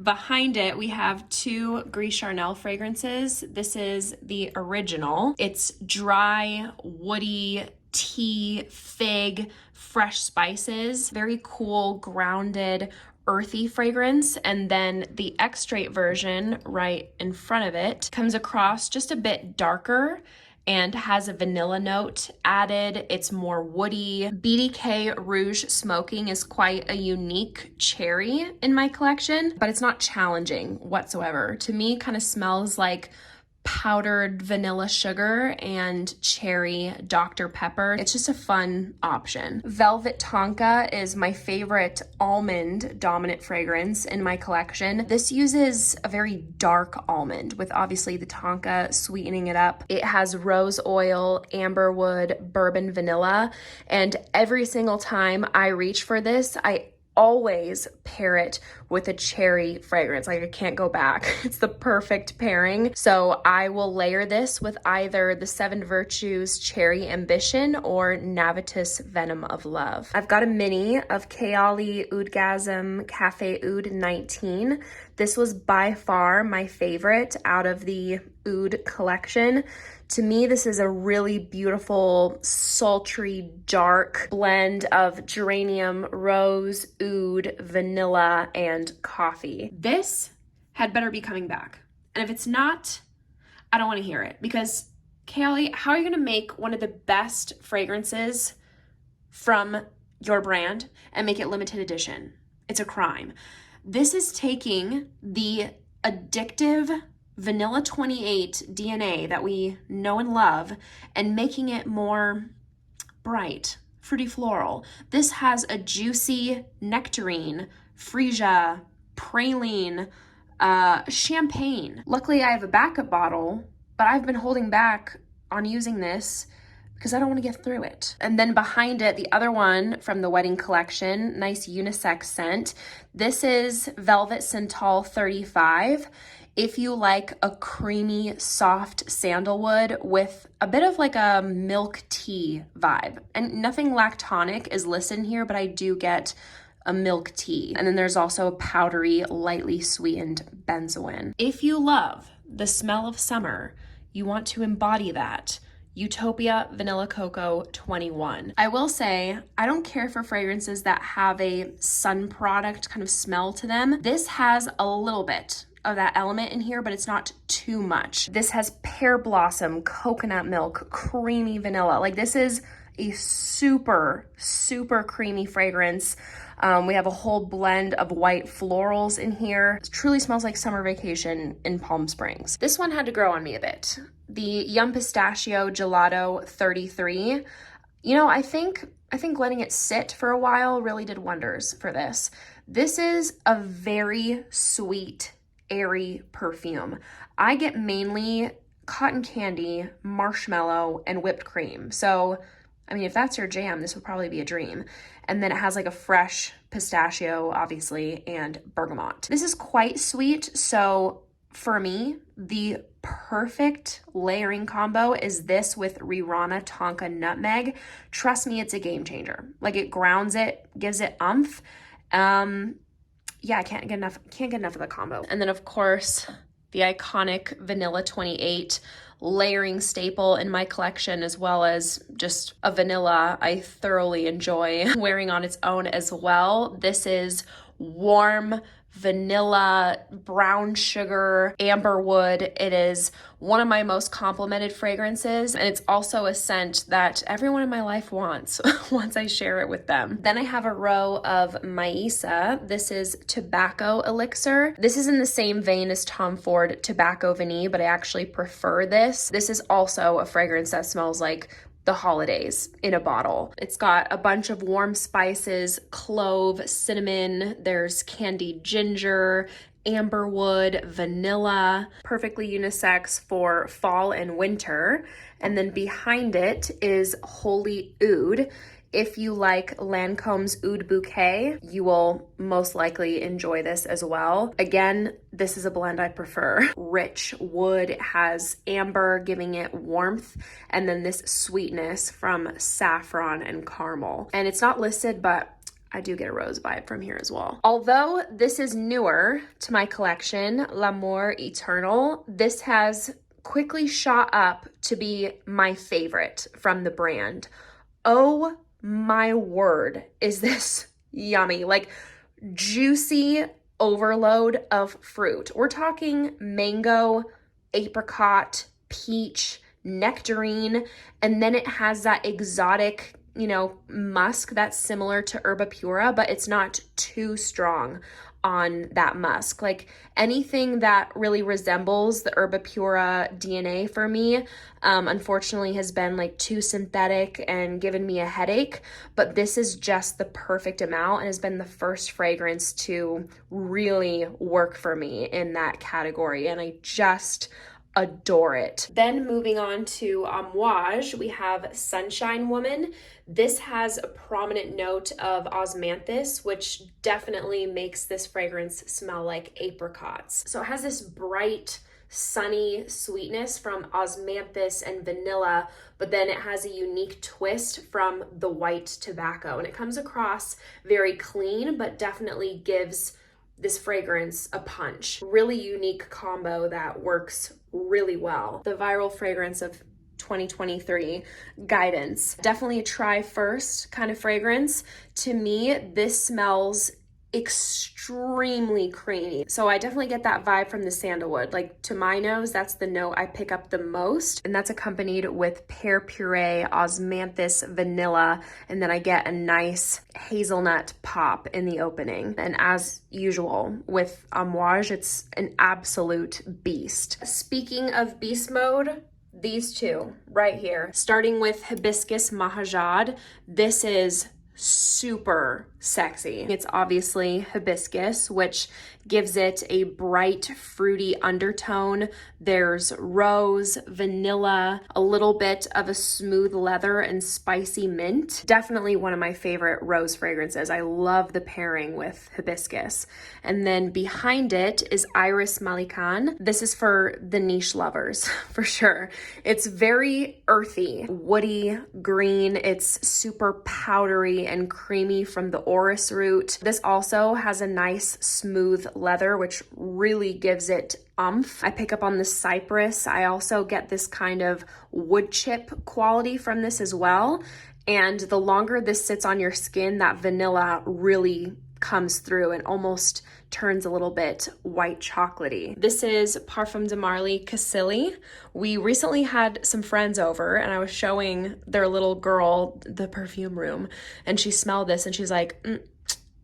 Behind it, we have two Gris Charnel fragrances. This is the original. It's dry, woody, tea, fig, fresh spices, very cool, grounded, earthy fragrance. And then the extrait version right in front of it comes across just a bit darker and has a vanilla note added. It's more woody. BDK Rouge Smoking is quite a unique cherry in my collection, but it's not challenging whatsoever. To me, kind of smells like powdered vanilla sugar and cherry Dr. Pepper. It's just a fun option. Velvet Tonka is my favorite almond dominant fragrance in my collection. This uses a very dark almond with obviously the Tonka sweetening it up. It has rose oil, amberwood, bourbon vanilla, and every single time I reach for this, I always pair it with a cherry fragrance. Like, I can't go back. It's the perfect pairing. So I will layer this with either the Seven Virtues Cherry Ambition or Navitus Venom of Love. I've got a mini of Kayali Oudgasm Cafe Oud 19. This was by far my favorite out of the Oud collection. To me, this is a really beautiful, sultry, dark blend of geranium, rose, oud, vanilla, and coffee. This had better be coming back. And if it's not, I don't want to hear it. Because, Kaylee, how are you going to make one of the best fragrances from your brand and make it limited edition? It's a crime. This is taking the addictive Vanilla 28 DNA that we know and love and making it more bright, fruity floral. This has a juicy nectarine, freesia, praline, champagne. Luckily, I have a backup bottle, but I've been holding back on using this because I don't want to get through it. And then behind it, the other one from the wedding collection, nice unisex scent. This is Velvet Santal 35. If you like a creamy, soft sandalwood with a bit of like a milk tea vibe. And nothing lactonic is listed here, but I do get a milk tea. And then there's also a powdery, lightly sweetened benzoin. If you love the smell of summer, you want to embody that, Utopia Vanilla Cocoa 21. I will say, I don't care for fragrances that have a sun product kind of smell to them. This has a little bit of that element in here, but it's not too much. This has pear blossom, coconut milk, creamy vanilla. Like, this is a super, super creamy fragrance. We have a whole blend of white florals in here. It truly smells like summer vacation in Palm Springs. This one had to grow on me a bit. The Yum Pistachio Gelato 33. You know, I think letting it sit for a while really did wonders for this. This is a very sweet, airy perfume. I get mainly cotton candy, marshmallow, and whipped cream. So, I mean, if that's your jam, this would probably be a dream. And then it has like a fresh pistachio, obviously, and bergamot. This is quite sweet, so for me, the perfect layering combo is this with Rihanna Tonka Nutmeg. Trust me, it's a game changer. Like, it grounds it, gives it oomph. Yeah, I can't get enough of the combo. And then of course, the iconic Vanilla 28 layering staple in my collection, as well as just a vanilla I thoroughly enjoy wearing on its own as well. This is warm vanilla, brown sugar, amberwood. It is one of my most complimented fragrances, and it's also a scent that everyone in my life wants once I share it with them. Then I have a row of Maisa. This is Tobacco Elixir. This is in the same vein as Tom Ford Tobacco Vanille, but I actually prefer this. This is also a fragrance that smells like the holidays in a bottle. It's got a bunch of warm spices, clove, cinnamon, there's candied ginger, amberwood, vanilla, perfectly unisex for fall and winter. And then behind it is Holy Oud. If you like Lancome's Oud Bouquet, you will most likely enjoy this as well. Again, this is a blend I prefer. Rich wood, it has amber giving it warmth, and then this sweetness from saffron and caramel. And it's not listed, but I do get a rose vibe from here as well. Although this is newer to my collection, L'Amour Eternal, this has quickly shot up to be my favorite from the brand. Oh my word, is this yummy. Like, juicy overload of fruit. We're talking mango, apricot, peach, nectarine, and then it has that exotic, musk that's similar to Herba Pura, but it's not too strong on that musk. Like, anything that really resembles the Herba Pura DNA for me, unfortunately has been like too synthetic and given me a headache, but this is just the perfect amount and has been the first fragrance to really work for me in that category, and I just adore it. Then moving on to Amouage, we have Sunshine Woman. This has a prominent note of osmanthus, which definitely makes this fragrance smell like apricots. So it has this bright, sunny sweetness from osmanthus and vanilla, but then it has a unique twist from the white tobacco, and it comes across very clean, but definitely gives this fragrance a punch. Really unique combo that works really well. The viral fragrance of 2023, Guidance. Definitely a try first kind of fragrance. To me, this smells extremely creamy. So I definitely get that vibe from the sandalwood. Like, to my nose, that's the note I pick up the most. And that's accompanied with pear puree, osmanthus, vanilla, and then I get a nice hazelnut pop in the opening. And as usual with Amouage, it's an absolute beast. Speaking of beast mode, these two right here, starting with Hibiscus Mahajad. This is super sexy. It's obviously hibiscus, which gives it a bright, fruity undertone. There's rose, vanilla, a little bit of a smooth leather, and spicy mint. Definitely one of my favorite rose fragrances. I love the pairing with hibiscus. And then behind it is Iris Malikan. This is for the niche lovers, for sure. It's very earthy, woody, green. It's super powdery and creamy from the orris root. This also has a nice smooth leather, which really gives it oomph. I pick up on the cypress. I also get this kind of wood chip quality from this as well. And the longer this sits on your skin, that vanilla really comes through and almost turns a little bit white chocolatey. This is Parfum de Marly Cassili. We recently had some friends over and I was showing their little girl the perfume room, and she smelled this and she's like,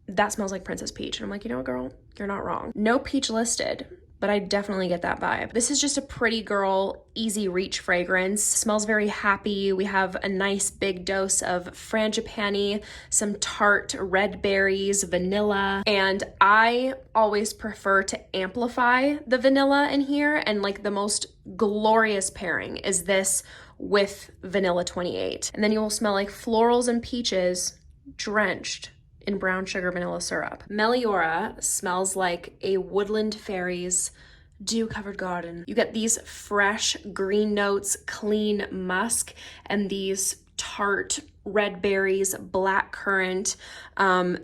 that smells like Princess Peach. And I'm like, you know what, girl, you're not wrong. No peach listed, but I definitely get that vibe. This is just a pretty girl, easy reach fragrance. Smells very happy. We have a nice big dose of frangipani, some tart red berries, vanilla, and I always prefer to amplify the vanilla in here, and like the most glorious pairing is this with Vanilla 28. And then you will smell like florals and peaches drenched in brown sugar vanilla syrup. Meliora smells like a woodland fairy's Dew Covered Garden. You get these fresh green notes, clean musk, and these tart red berries, black currant.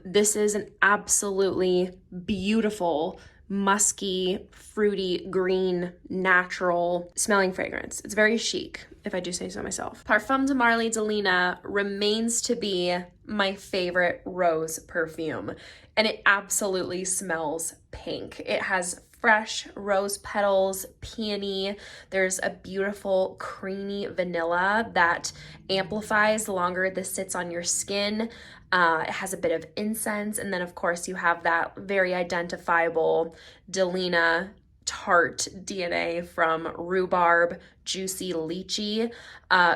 This is an absolutely beautiful, musky, fruity, green, natural smelling fragrance. It's very chic, if I do say so myself. Parfum de Marly de Lina remains to be my favorite rose perfume, and it absolutely smells pink. It has fresh rose petals, peony. There's a beautiful creamy vanilla that amplifies the longer this sits on your skin. It has a bit of incense, and then of course you have that very identifiable Delina tart DNA from rhubarb, juicy lychee.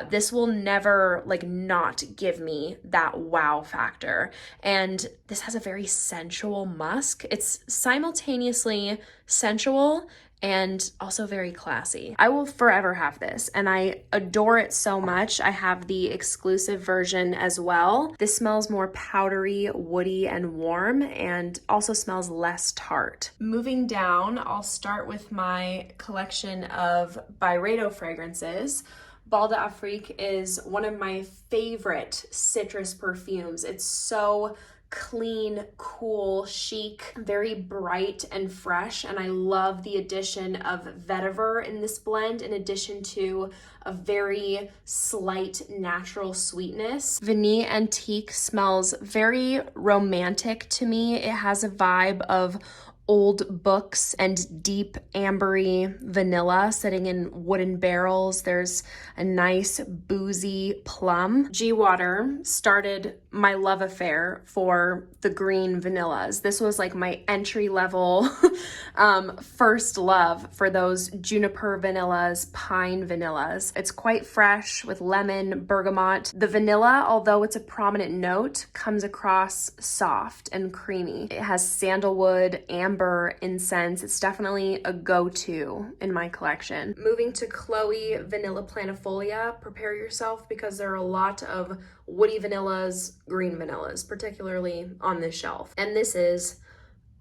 This will never not give me that wow factor. And this has a very sensual musk. It's simultaneously sensual and also very classy. I will forever have this, and I adore it so much. I have the exclusive version as well. This smells more powdery, woody, and warm, and also smells less tart. Moving down, I'll start with my collection of Byredo fragrances. Bal d'Afrique is one of my favorite citrus perfumes. It's so clean, cool, chic, very bright and fresh, and I love the addition of vetiver in this blend in addition to a very slight natural sweetness. Vanille Antique smells very romantic to me. It has a vibe of old books and deep ambery vanilla sitting in wooden barrels. There's a nice boozy plum. G Water started my love affair for the green vanillas. This was like my entry level first love for those juniper vanillas, pine vanillas. It's quite fresh with lemon, bergamot. The vanilla, although it's a prominent note, comes across soft and creamy. It has sandalwood, amber, incense. It's definitely a go-to in my collection. Moving to Chloe Vanilla Planifolia, prepare yourself because there are a lot of woody vanillas, green vanillas, particularly on this shelf. And this is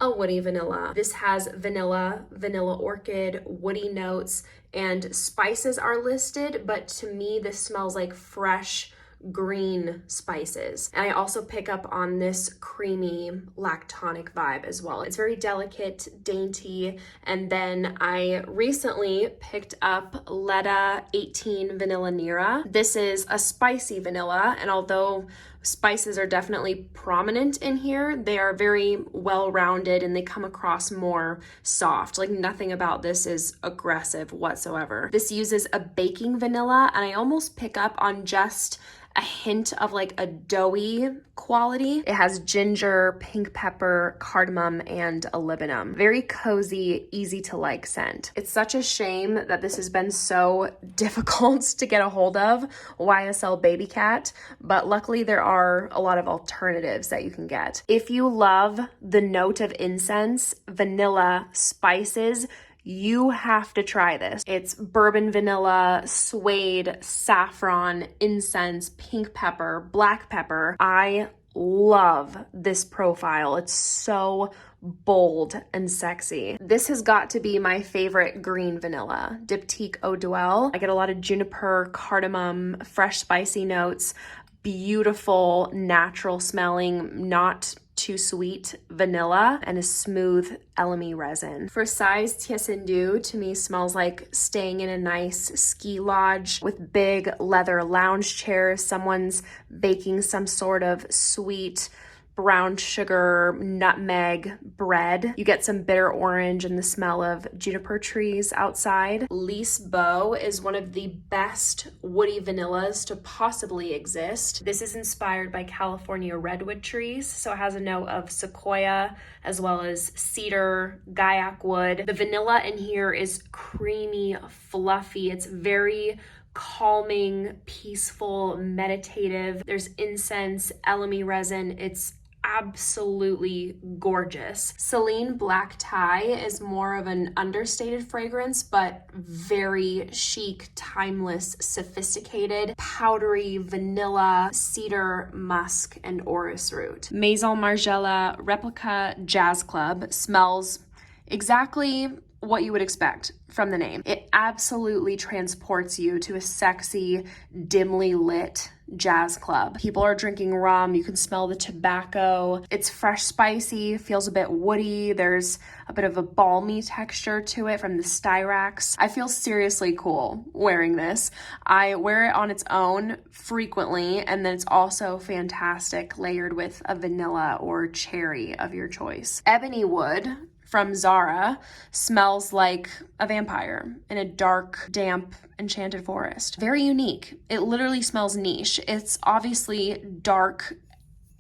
a woody vanilla. This has vanilla, vanilla orchid, woody notes, and spices are listed, but to me this smells like fresh green spices. And I also pick up on this creamy lactonic vibe as well. It's very delicate, dainty. And then I recently picked up Leda 18 Vanilla Nira. This is a spicy vanilla, and although spices are definitely prominent in here, they are very well-rounded and they come across more soft. Like nothing about this is aggressive whatsoever. This uses a baking vanilla, and I almost pick up on just a hint of like a doughy quality. It has ginger, pink pepper, cardamom, and olivinum. Very cozy, easy to like scent. It's such a shame that this has been so difficult to get a hold of, YSL Baby Cat, but luckily there are a lot of alternatives that you can get. If you love the note of incense, vanilla, spices, you have to try this. It's bourbon vanilla, suede, saffron, incense, pink pepper, black pepper. I love this profile. It's so bold and sexy. This has got to be my favorite green vanilla, Diptyque Eau Duelle. I get a lot of juniper, cardamom, fresh spicy notes, beautiful, natural smelling, not too sweet vanilla, and a smooth elemi resin. For size, Tiessendu to me smells like staying in a nice ski lodge with big leather lounge chairs. Someone's baking some sort of sweet brown sugar nutmeg bread. You get some bitter orange and the smell of juniper trees outside. Lise Beau is one of the best woody vanillas to possibly exist. This is inspired by California redwood trees, so it has a note of sequoia as well as cedar, gaiac wood. The vanilla in here is creamy, fluffy. It's very calming, peaceful, meditative. There's incense, elemi resin. It's absolutely gorgeous. Celine Black Tie is more of an understated fragrance, but very chic, timeless, sophisticated, powdery vanilla, cedar, musk, and orris root. Maison Margiela Replica Jazz Club smells exactly what you would expect from the name. It absolutely transports you to a sexy, dimly lit jazz club. People are drinking rum. You can smell the tobacco. It's fresh, spicy, feels a bit woody. There's a bit of a balmy texture to it from the styrax. I feel seriously cool wearing this. I wear it on its own frequently, and then it's also fantastic layered with a vanilla or cherry of your choice. Ebony Wood from Zara smells like a vampire in a dark, damp, enchanted forest. Very unique. It literally smells niche. It's obviously dark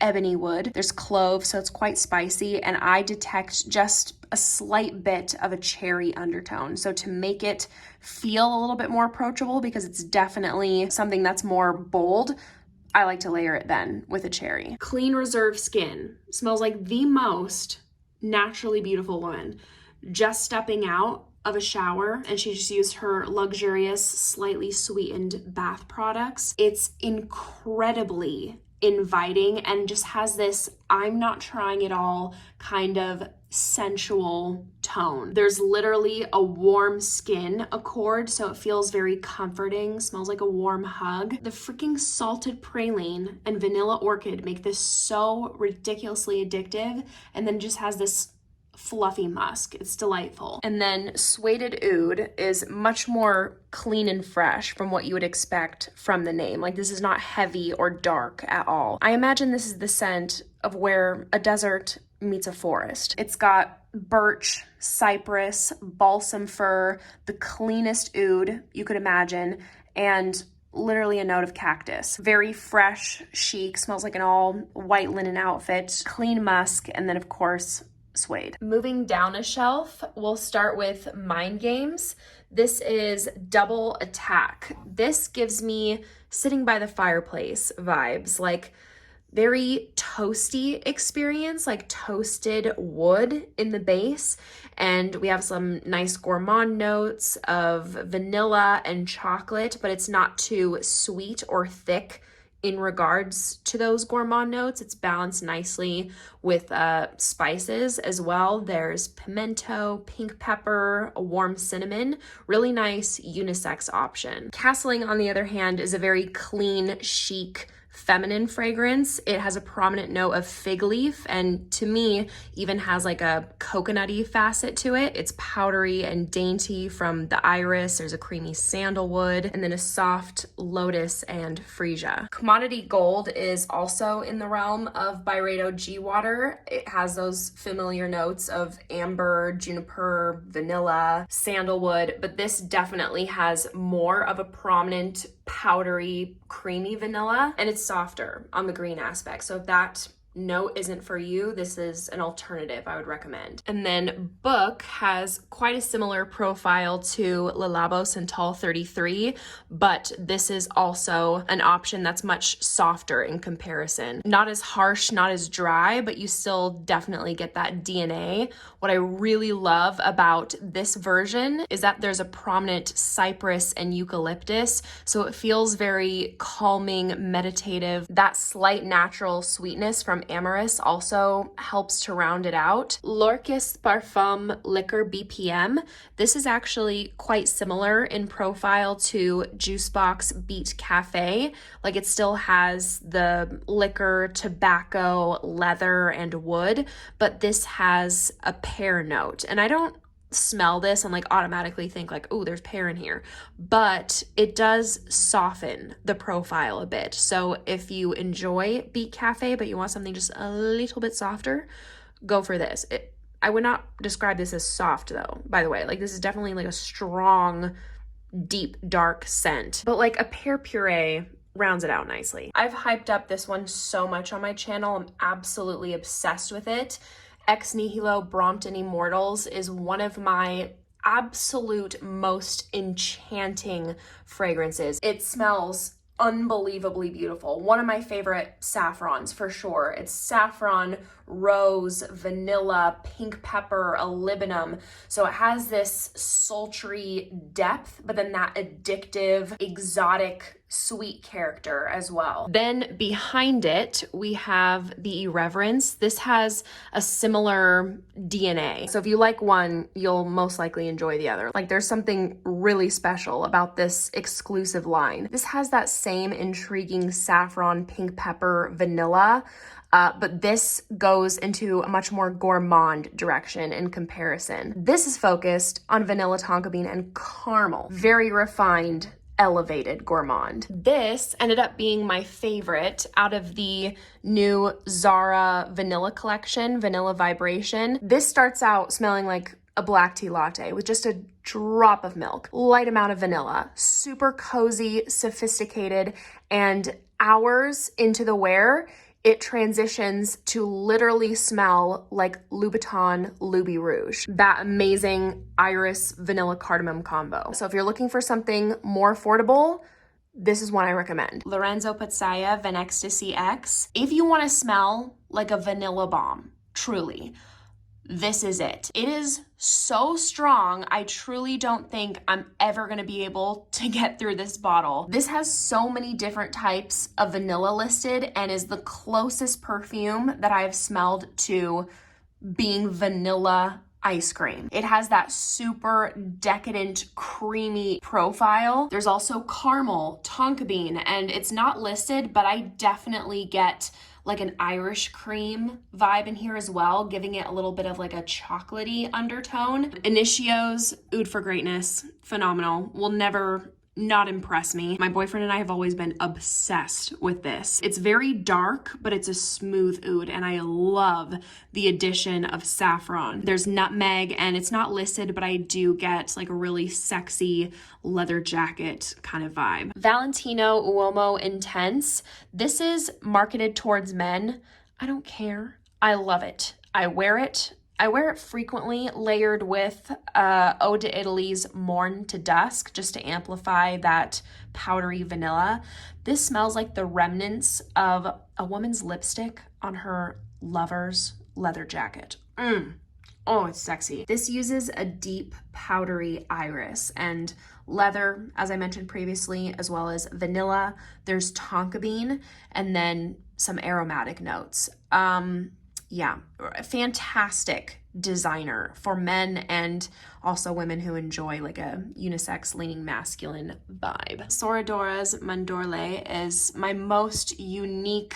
ebony wood. There's clove, so it's quite spicy, and I detect just a slight bit of a cherry undertone. So to make it feel a little bit more approachable, because it's definitely something that's more bold, I like to layer it then with a cherry. Clean Reserve Skin smells like the most naturally beautiful woman just stepping out of a shower, and she just used her luxurious, slightly sweetened bath products. It's incredibly inviting and just has this I'm not trying it all kind of sensual tone. There's literally a warm skin accord, so it feels very comforting, smells like a warm hug. The freaking salted praline and vanilla orchid make this so ridiculously addictive, and then just has this fluffy musk. It's delightful. And then Suede Oud is much more clean and fresh from what you would expect from the name. Like, this is not heavy or dark at all. I imagine this is the scent of where a desert meets a forest. It's got birch, cypress, balsam fir, the cleanest oud you could imagine, and literally a note of cactus. Very fresh, chic, smells like an all white linen outfit, clean musk, and then of course, suede. Moving down a shelf, we'll start with Mind Games. This is Double Attack. This gives me sitting by the fireplace vibes, like very toasty experience, like toasted wood in the base. And we have some nice gourmand notes of vanilla and chocolate, but it's not too sweet or thick in regards to those gourmand notes. It's balanced nicely with spices as well. There's pimento, pink pepper, a warm cinnamon, really nice unisex option. Castling, on the other hand, is a very clean, chic, feminine fragrance. It has a prominent note of fig leaf, and to me even has like a coconutty facet to it. It's powdery and dainty from the iris. There's a creamy sandalwood, and then a soft lotus and freesia. Commodity Gold is also in the realm of Byredo G Water. It has those familiar notes of amber, juniper, vanilla, sandalwood, but this definitely has more of a prominent powdery, creamy vanilla, and it's softer on the green aspect. So if that note isn't for you, this is an alternative I would recommend. And then Book has quite a similar profile to Le Labo Santal 33, but this is also an option that's much softer in comparison. Not as harsh, not as dry, but you still definitely get that DNA. What I really love about this version is that there's a prominent cypress and eucalyptus, so it feels very calming, meditative. That slight natural sweetness from Amorous also helps to round it out. Luckyscent Perfume Liquor BPM. This is actually quite similar in profile to Juicebox Beat Cafe. Like, it still has the liquor, tobacco, leather, and wood, but this has a pear note. And I don't smell this and like automatically think like, oh, there's pear in here, but it does soften the profile a bit. So if you enjoy Beat Cafe but you want something just a little bit softer, go for this. I would not describe this as soft though, by the way. Like, this is definitely like a strong, deep, dark scent, but like a pear puree rounds it out nicely. I've hyped up this one so much on my channel. I'm absolutely obsessed with it. Ex Nihilo Brompton Immortals is one of my absolute most enchanting fragrances. It smells unbelievably beautiful. One of my favorite saffrons for sure. It's saffron, rose, vanilla, pink pepper, olibanum. So it has this sultry depth, but then that addictive, exotic sweet character as well. Then behind it, we have the Irreverence. This has a similar DNA. So if you like one, you'll most likely enjoy the other. Like there's something really special about this exclusive line. This has that same intriguing saffron, pink pepper, vanilla, but this goes into a much more gourmand direction in comparison. This is focused on vanilla tonka bean and caramel. Very refined, elevated gourmand. This ended up being my favorite out of the new Zara vanilla collection, Vanilla Vibration. This starts out smelling like a black tea latte with just a drop of milk, light amount of vanilla, super cozy, sophisticated, and hours into the wear, it transitions to literally smell like Louboutin Luby Rouge, that amazing iris vanilla cardamom combo. So if you're looking for something more affordable, this is one I recommend. Lorenzo Pizzaya Van Ecstasy X. If you want to smell like a vanilla bomb, truly, this is it. It is so strong. I truly don't think I'm ever gonna be able to get through this bottle. This has so many different types of vanilla listed and is the closest perfume that I have smelled to being vanilla ice cream. It has that super decadent, creamy profile. There's also caramel, tonka bean, and it's not listed, but I definitely get like an Irish cream vibe in here as well, giving it a little bit of like a chocolatey undertone. Initio's Oud for Greatness, phenomenal. Will never not impress me. My boyfriend and I have always been obsessed with this. It's very dark, but it's a smooth oud, and I love the addition of saffron. There's nutmeg, and it's not listed, but I do get like a really sexy leather jacket kind of vibe. Valentino Uomo Intense. This is marketed towards men. I don't care. I love it. I wear it. I wear it frequently, layered with Eau de Italy's Morn to Dusk, just to amplify that powdery vanilla. This smells like the remnants of a woman's lipstick on her lover's leather jacket. Oh, it's sexy. This uses a deep powdery iris and leather, as I mentioned previously, as well as vanilla. There's tonka bean and then some aromatic notes. Yeah, fantastic designer for men and also women who enjoy like a unisex leaning masculine vibe. Soradora's Mandorle is my most unique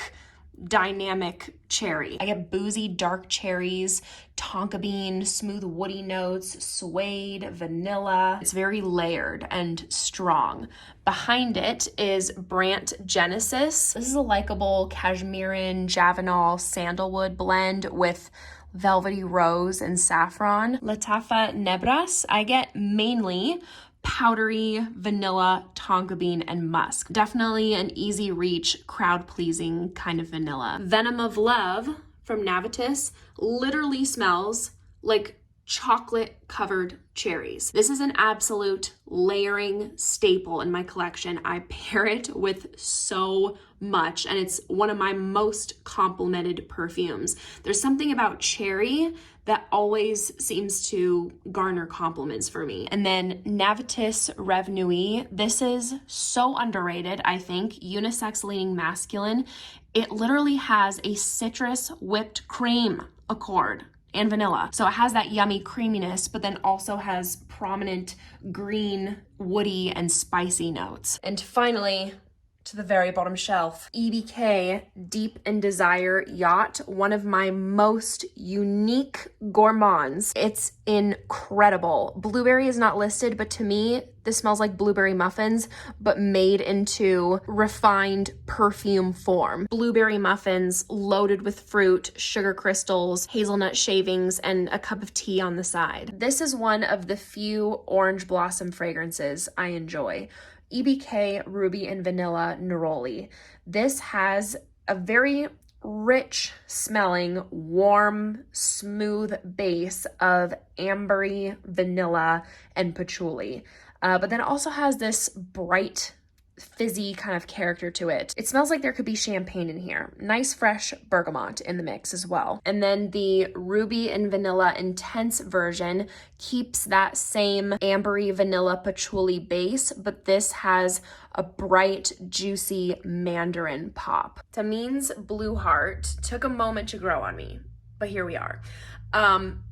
dynamic cherry. I get boozy dark cherries, tonka bean, smooth woody notes, suede, vanilla. It's very layered and strong. Behind it is Brant Genesis. This is a likable cashmerean, javanol, sandalwood blend with velvety rose and saffron. Latafa Nebras, I get mainly powdery vanilla, tonka bean, and musk. Definitely an easy reach, crowd-pleasing kind of vanilla. Venom of Love from Navitus literally smells like chocolate-covered cherries. This is an absolute layering staple in my collection. I pair it with so much, and it's one of my most complimented perfumes. There's something about cherry that always seems to garner compliments for me. And then Navitus Rev Nuit. This is so underrated, I think. Unisex leaning masculine. It literally has a citrus whipped cream accord and vanilla. So it has that yummy creaminess, but then also has prominent green, woody, and spicy notes. And finally, to the very bottom shelf, EBK Deep in Desire Yacht, one of my most unique gourmands. It's incredible. Blueberry is not listed, but to me, this smells like blueberry muffins, but made into refined perfume form. Blueberry muffins loaded with fruit, sugar crystals, hazelnut shavings, and a cup of tea on the side. This is one of the few orange blossom fragrances I enjoy. EBK Ruby and Vanilla Neroli. This has a very rich smelling, warm, smooth base of ambery, vanilla, and patchouli. But then it also has this bright fizzy kind of character to it. It smells like there could be champagne in here. Nice fresh bergamot in the mix as well. And then the Ruby and Vanilla Intense version keeps that same ambery vanilla patchouli base, but this has a bright, juicy mandarin pop. Tamin's Blue Heart took a moment to grow on me, but here we are.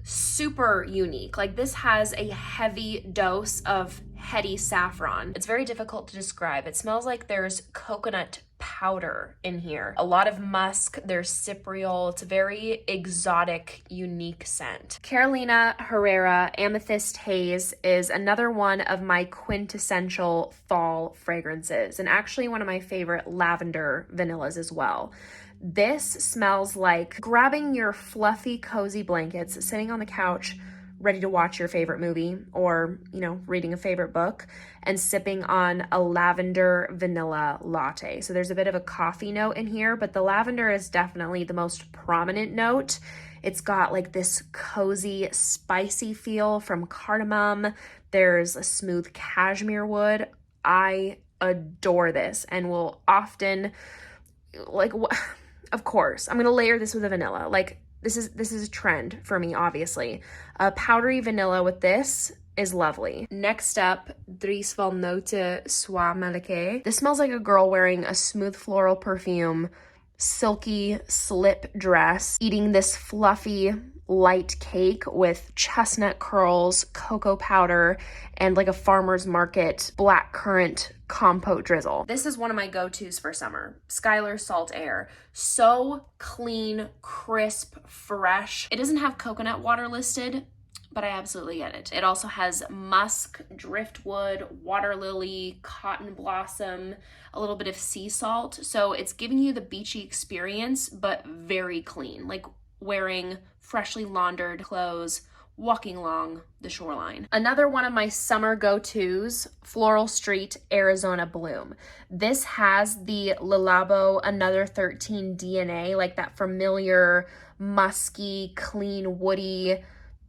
Super unique. Like, this has a heavy dose of heady saffron. It's very difficult to describe. It smells like there's coconut powder in here. A lot of musk, there's cypriol. It's a very exotic, unique scent. Carolina Herrera Amethyst Haze is another one of my quintessential fall fragrances, and actually one of my favorite lavender vanillas as well. This smells like grabbing your fluffy, cozy blankets, sitting on the couch, ready to watch your favorite movie or, you know, reading a favorite book and sipping on a lavender vanilla latte. So there's a bit of a coffee note in here, but the lavender is definitely the most prominent note. It's got like this cozy, spicy feel from cardamom. There's a smooth cashmere wood. I adore this and will often, like, of course, I'm gonna layer this with a vanilla. Like, this is a trend for me, obviously. A powdery vanilla with this is lovely. Next up, Dries van Noten Soie Malike. This smells like a girl wearing a smooth floral perfume, silky slip dress, eating this fluffy light cake with chestnut curls, cocoa powder, and like a farmer's market black currant compote drizzle. This is one of my go-tos for summer. Skylar Salt Air. So clean, crisp, fresh. It doesn't have coconut water listed, but I absolutely get it. It also has musk, driftwood, water lily, cotton blossom, a little bit of sea salt. So it's giving you the beachy experience, but very clean, like wearing freshly laundered clothes, walking along the shoreline. Another one of my summer go-tos, Floral Street Arizona Bloom. This has the Le Labo Another 13 DNA, like that familiar, musky, clean, woody,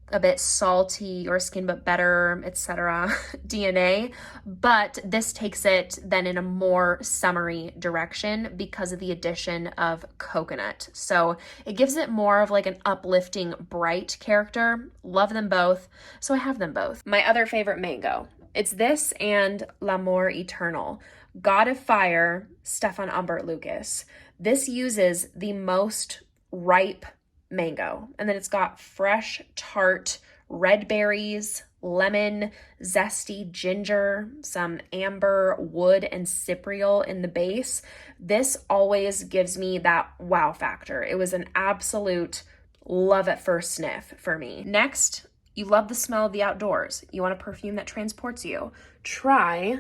a bit salty, Your Skin But Better, etc. DNA, but this takes it then in a more summery direction because of the addition of coconut. So it gives it more of like an uplifting, bright character. Love them both, so I have them both. My other favorite mango. It's this and L'Amour Eternal. God of Fire, Stefan Humbert Lucas. This uses the most ripe mango, and then it's got fresh, tart red berries, lemon, zesty ginger, some amber, wood, and cypriol in the base. This always gives me that wow factor. It was an absolute love at first sniff for me. Next, you love the smell of the outdoors. You want a perfume that transports you. Try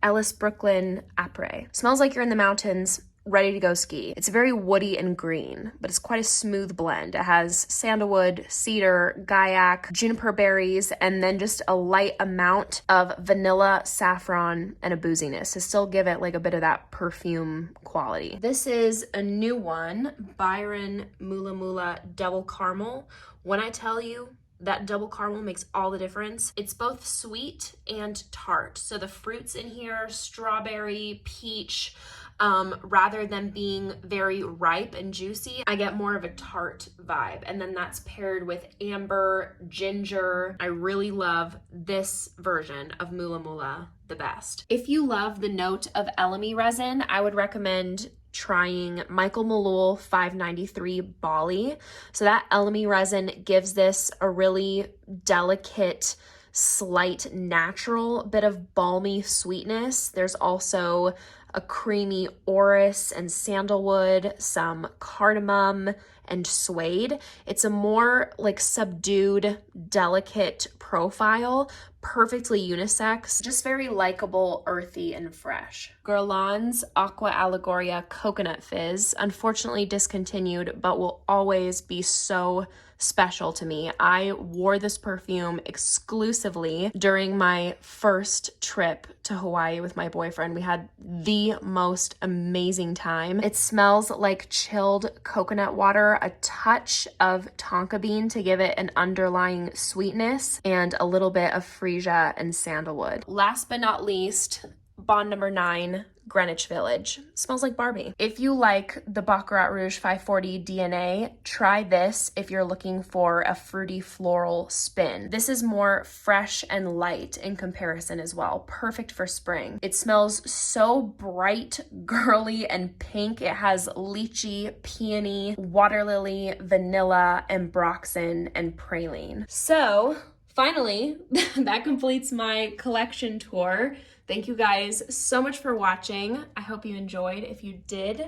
Ellis Brooklyn Après. Smells like you're in the mountains, ready to go ski. It's very woody and green, but it's quite a smooth blend. It has sandalwood, cedar, gaiac, juniper berries, and then just a light amount of vanilla, saffron, and a booziness to still give it like a bit of that perfume quality. This is a new one, Byron Mula Mula Double Caramel. When I tell you that double caramel makes all the difference, it's both sweet and tart. So the fruits in here, strawberry, peach, rather than being very ripe and juicy, I get more of a tart vibe. And then that's paired with amber, ginger. I really love this version of Mula Mula the best. If you love the note of elemi resin, I would recommend trying Michael Malul 593 Bali. So that elemi resin gives this a really delicate, slight, natural bit of balmy sweetness. There's also a creamy orris and sandalwood, some cardamom and suede. It's a more like subdued, delicate profile, perfectly unisex, just very likable, earthy, and fresh. Guerlain's Aqua Allegoria Coconut Fizz, unfortunately discontinued, but will always be so special to me. I wore this perfume exclusively during my first trip to Hawaii with my boyfriend. We had the most amazing time. It smells like chilled coconut water, a touch of tonka bean to give it an underlying sweetness, and a little bit of freesia and sandalwood. Last but not least, Bond number 9, Greenwich Village. Smells like Barbie. If you like the Baccarat Rouge 540 DNA, try this if you're looking for a fruity floral spin. This is more fresh and light in comparison as well. Perfect for spring. It smells so bright, girly, and pink. It has lychee, peony, water lily, vanilla, ambroxan, and praline. So finally, that completes my collection tour. Thank you guys so much for watching. I hope you enjoyed. If you did,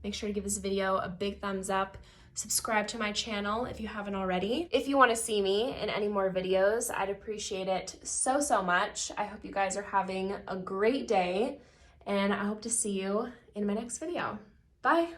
make sure to give this video a big thumbs up. Subscribe to my channel if you haven't already. If you want to see me in any more videos, I'd appreciate it so, so much. I hope you guys are having a great day, and I hope to see you in my next video. Bye.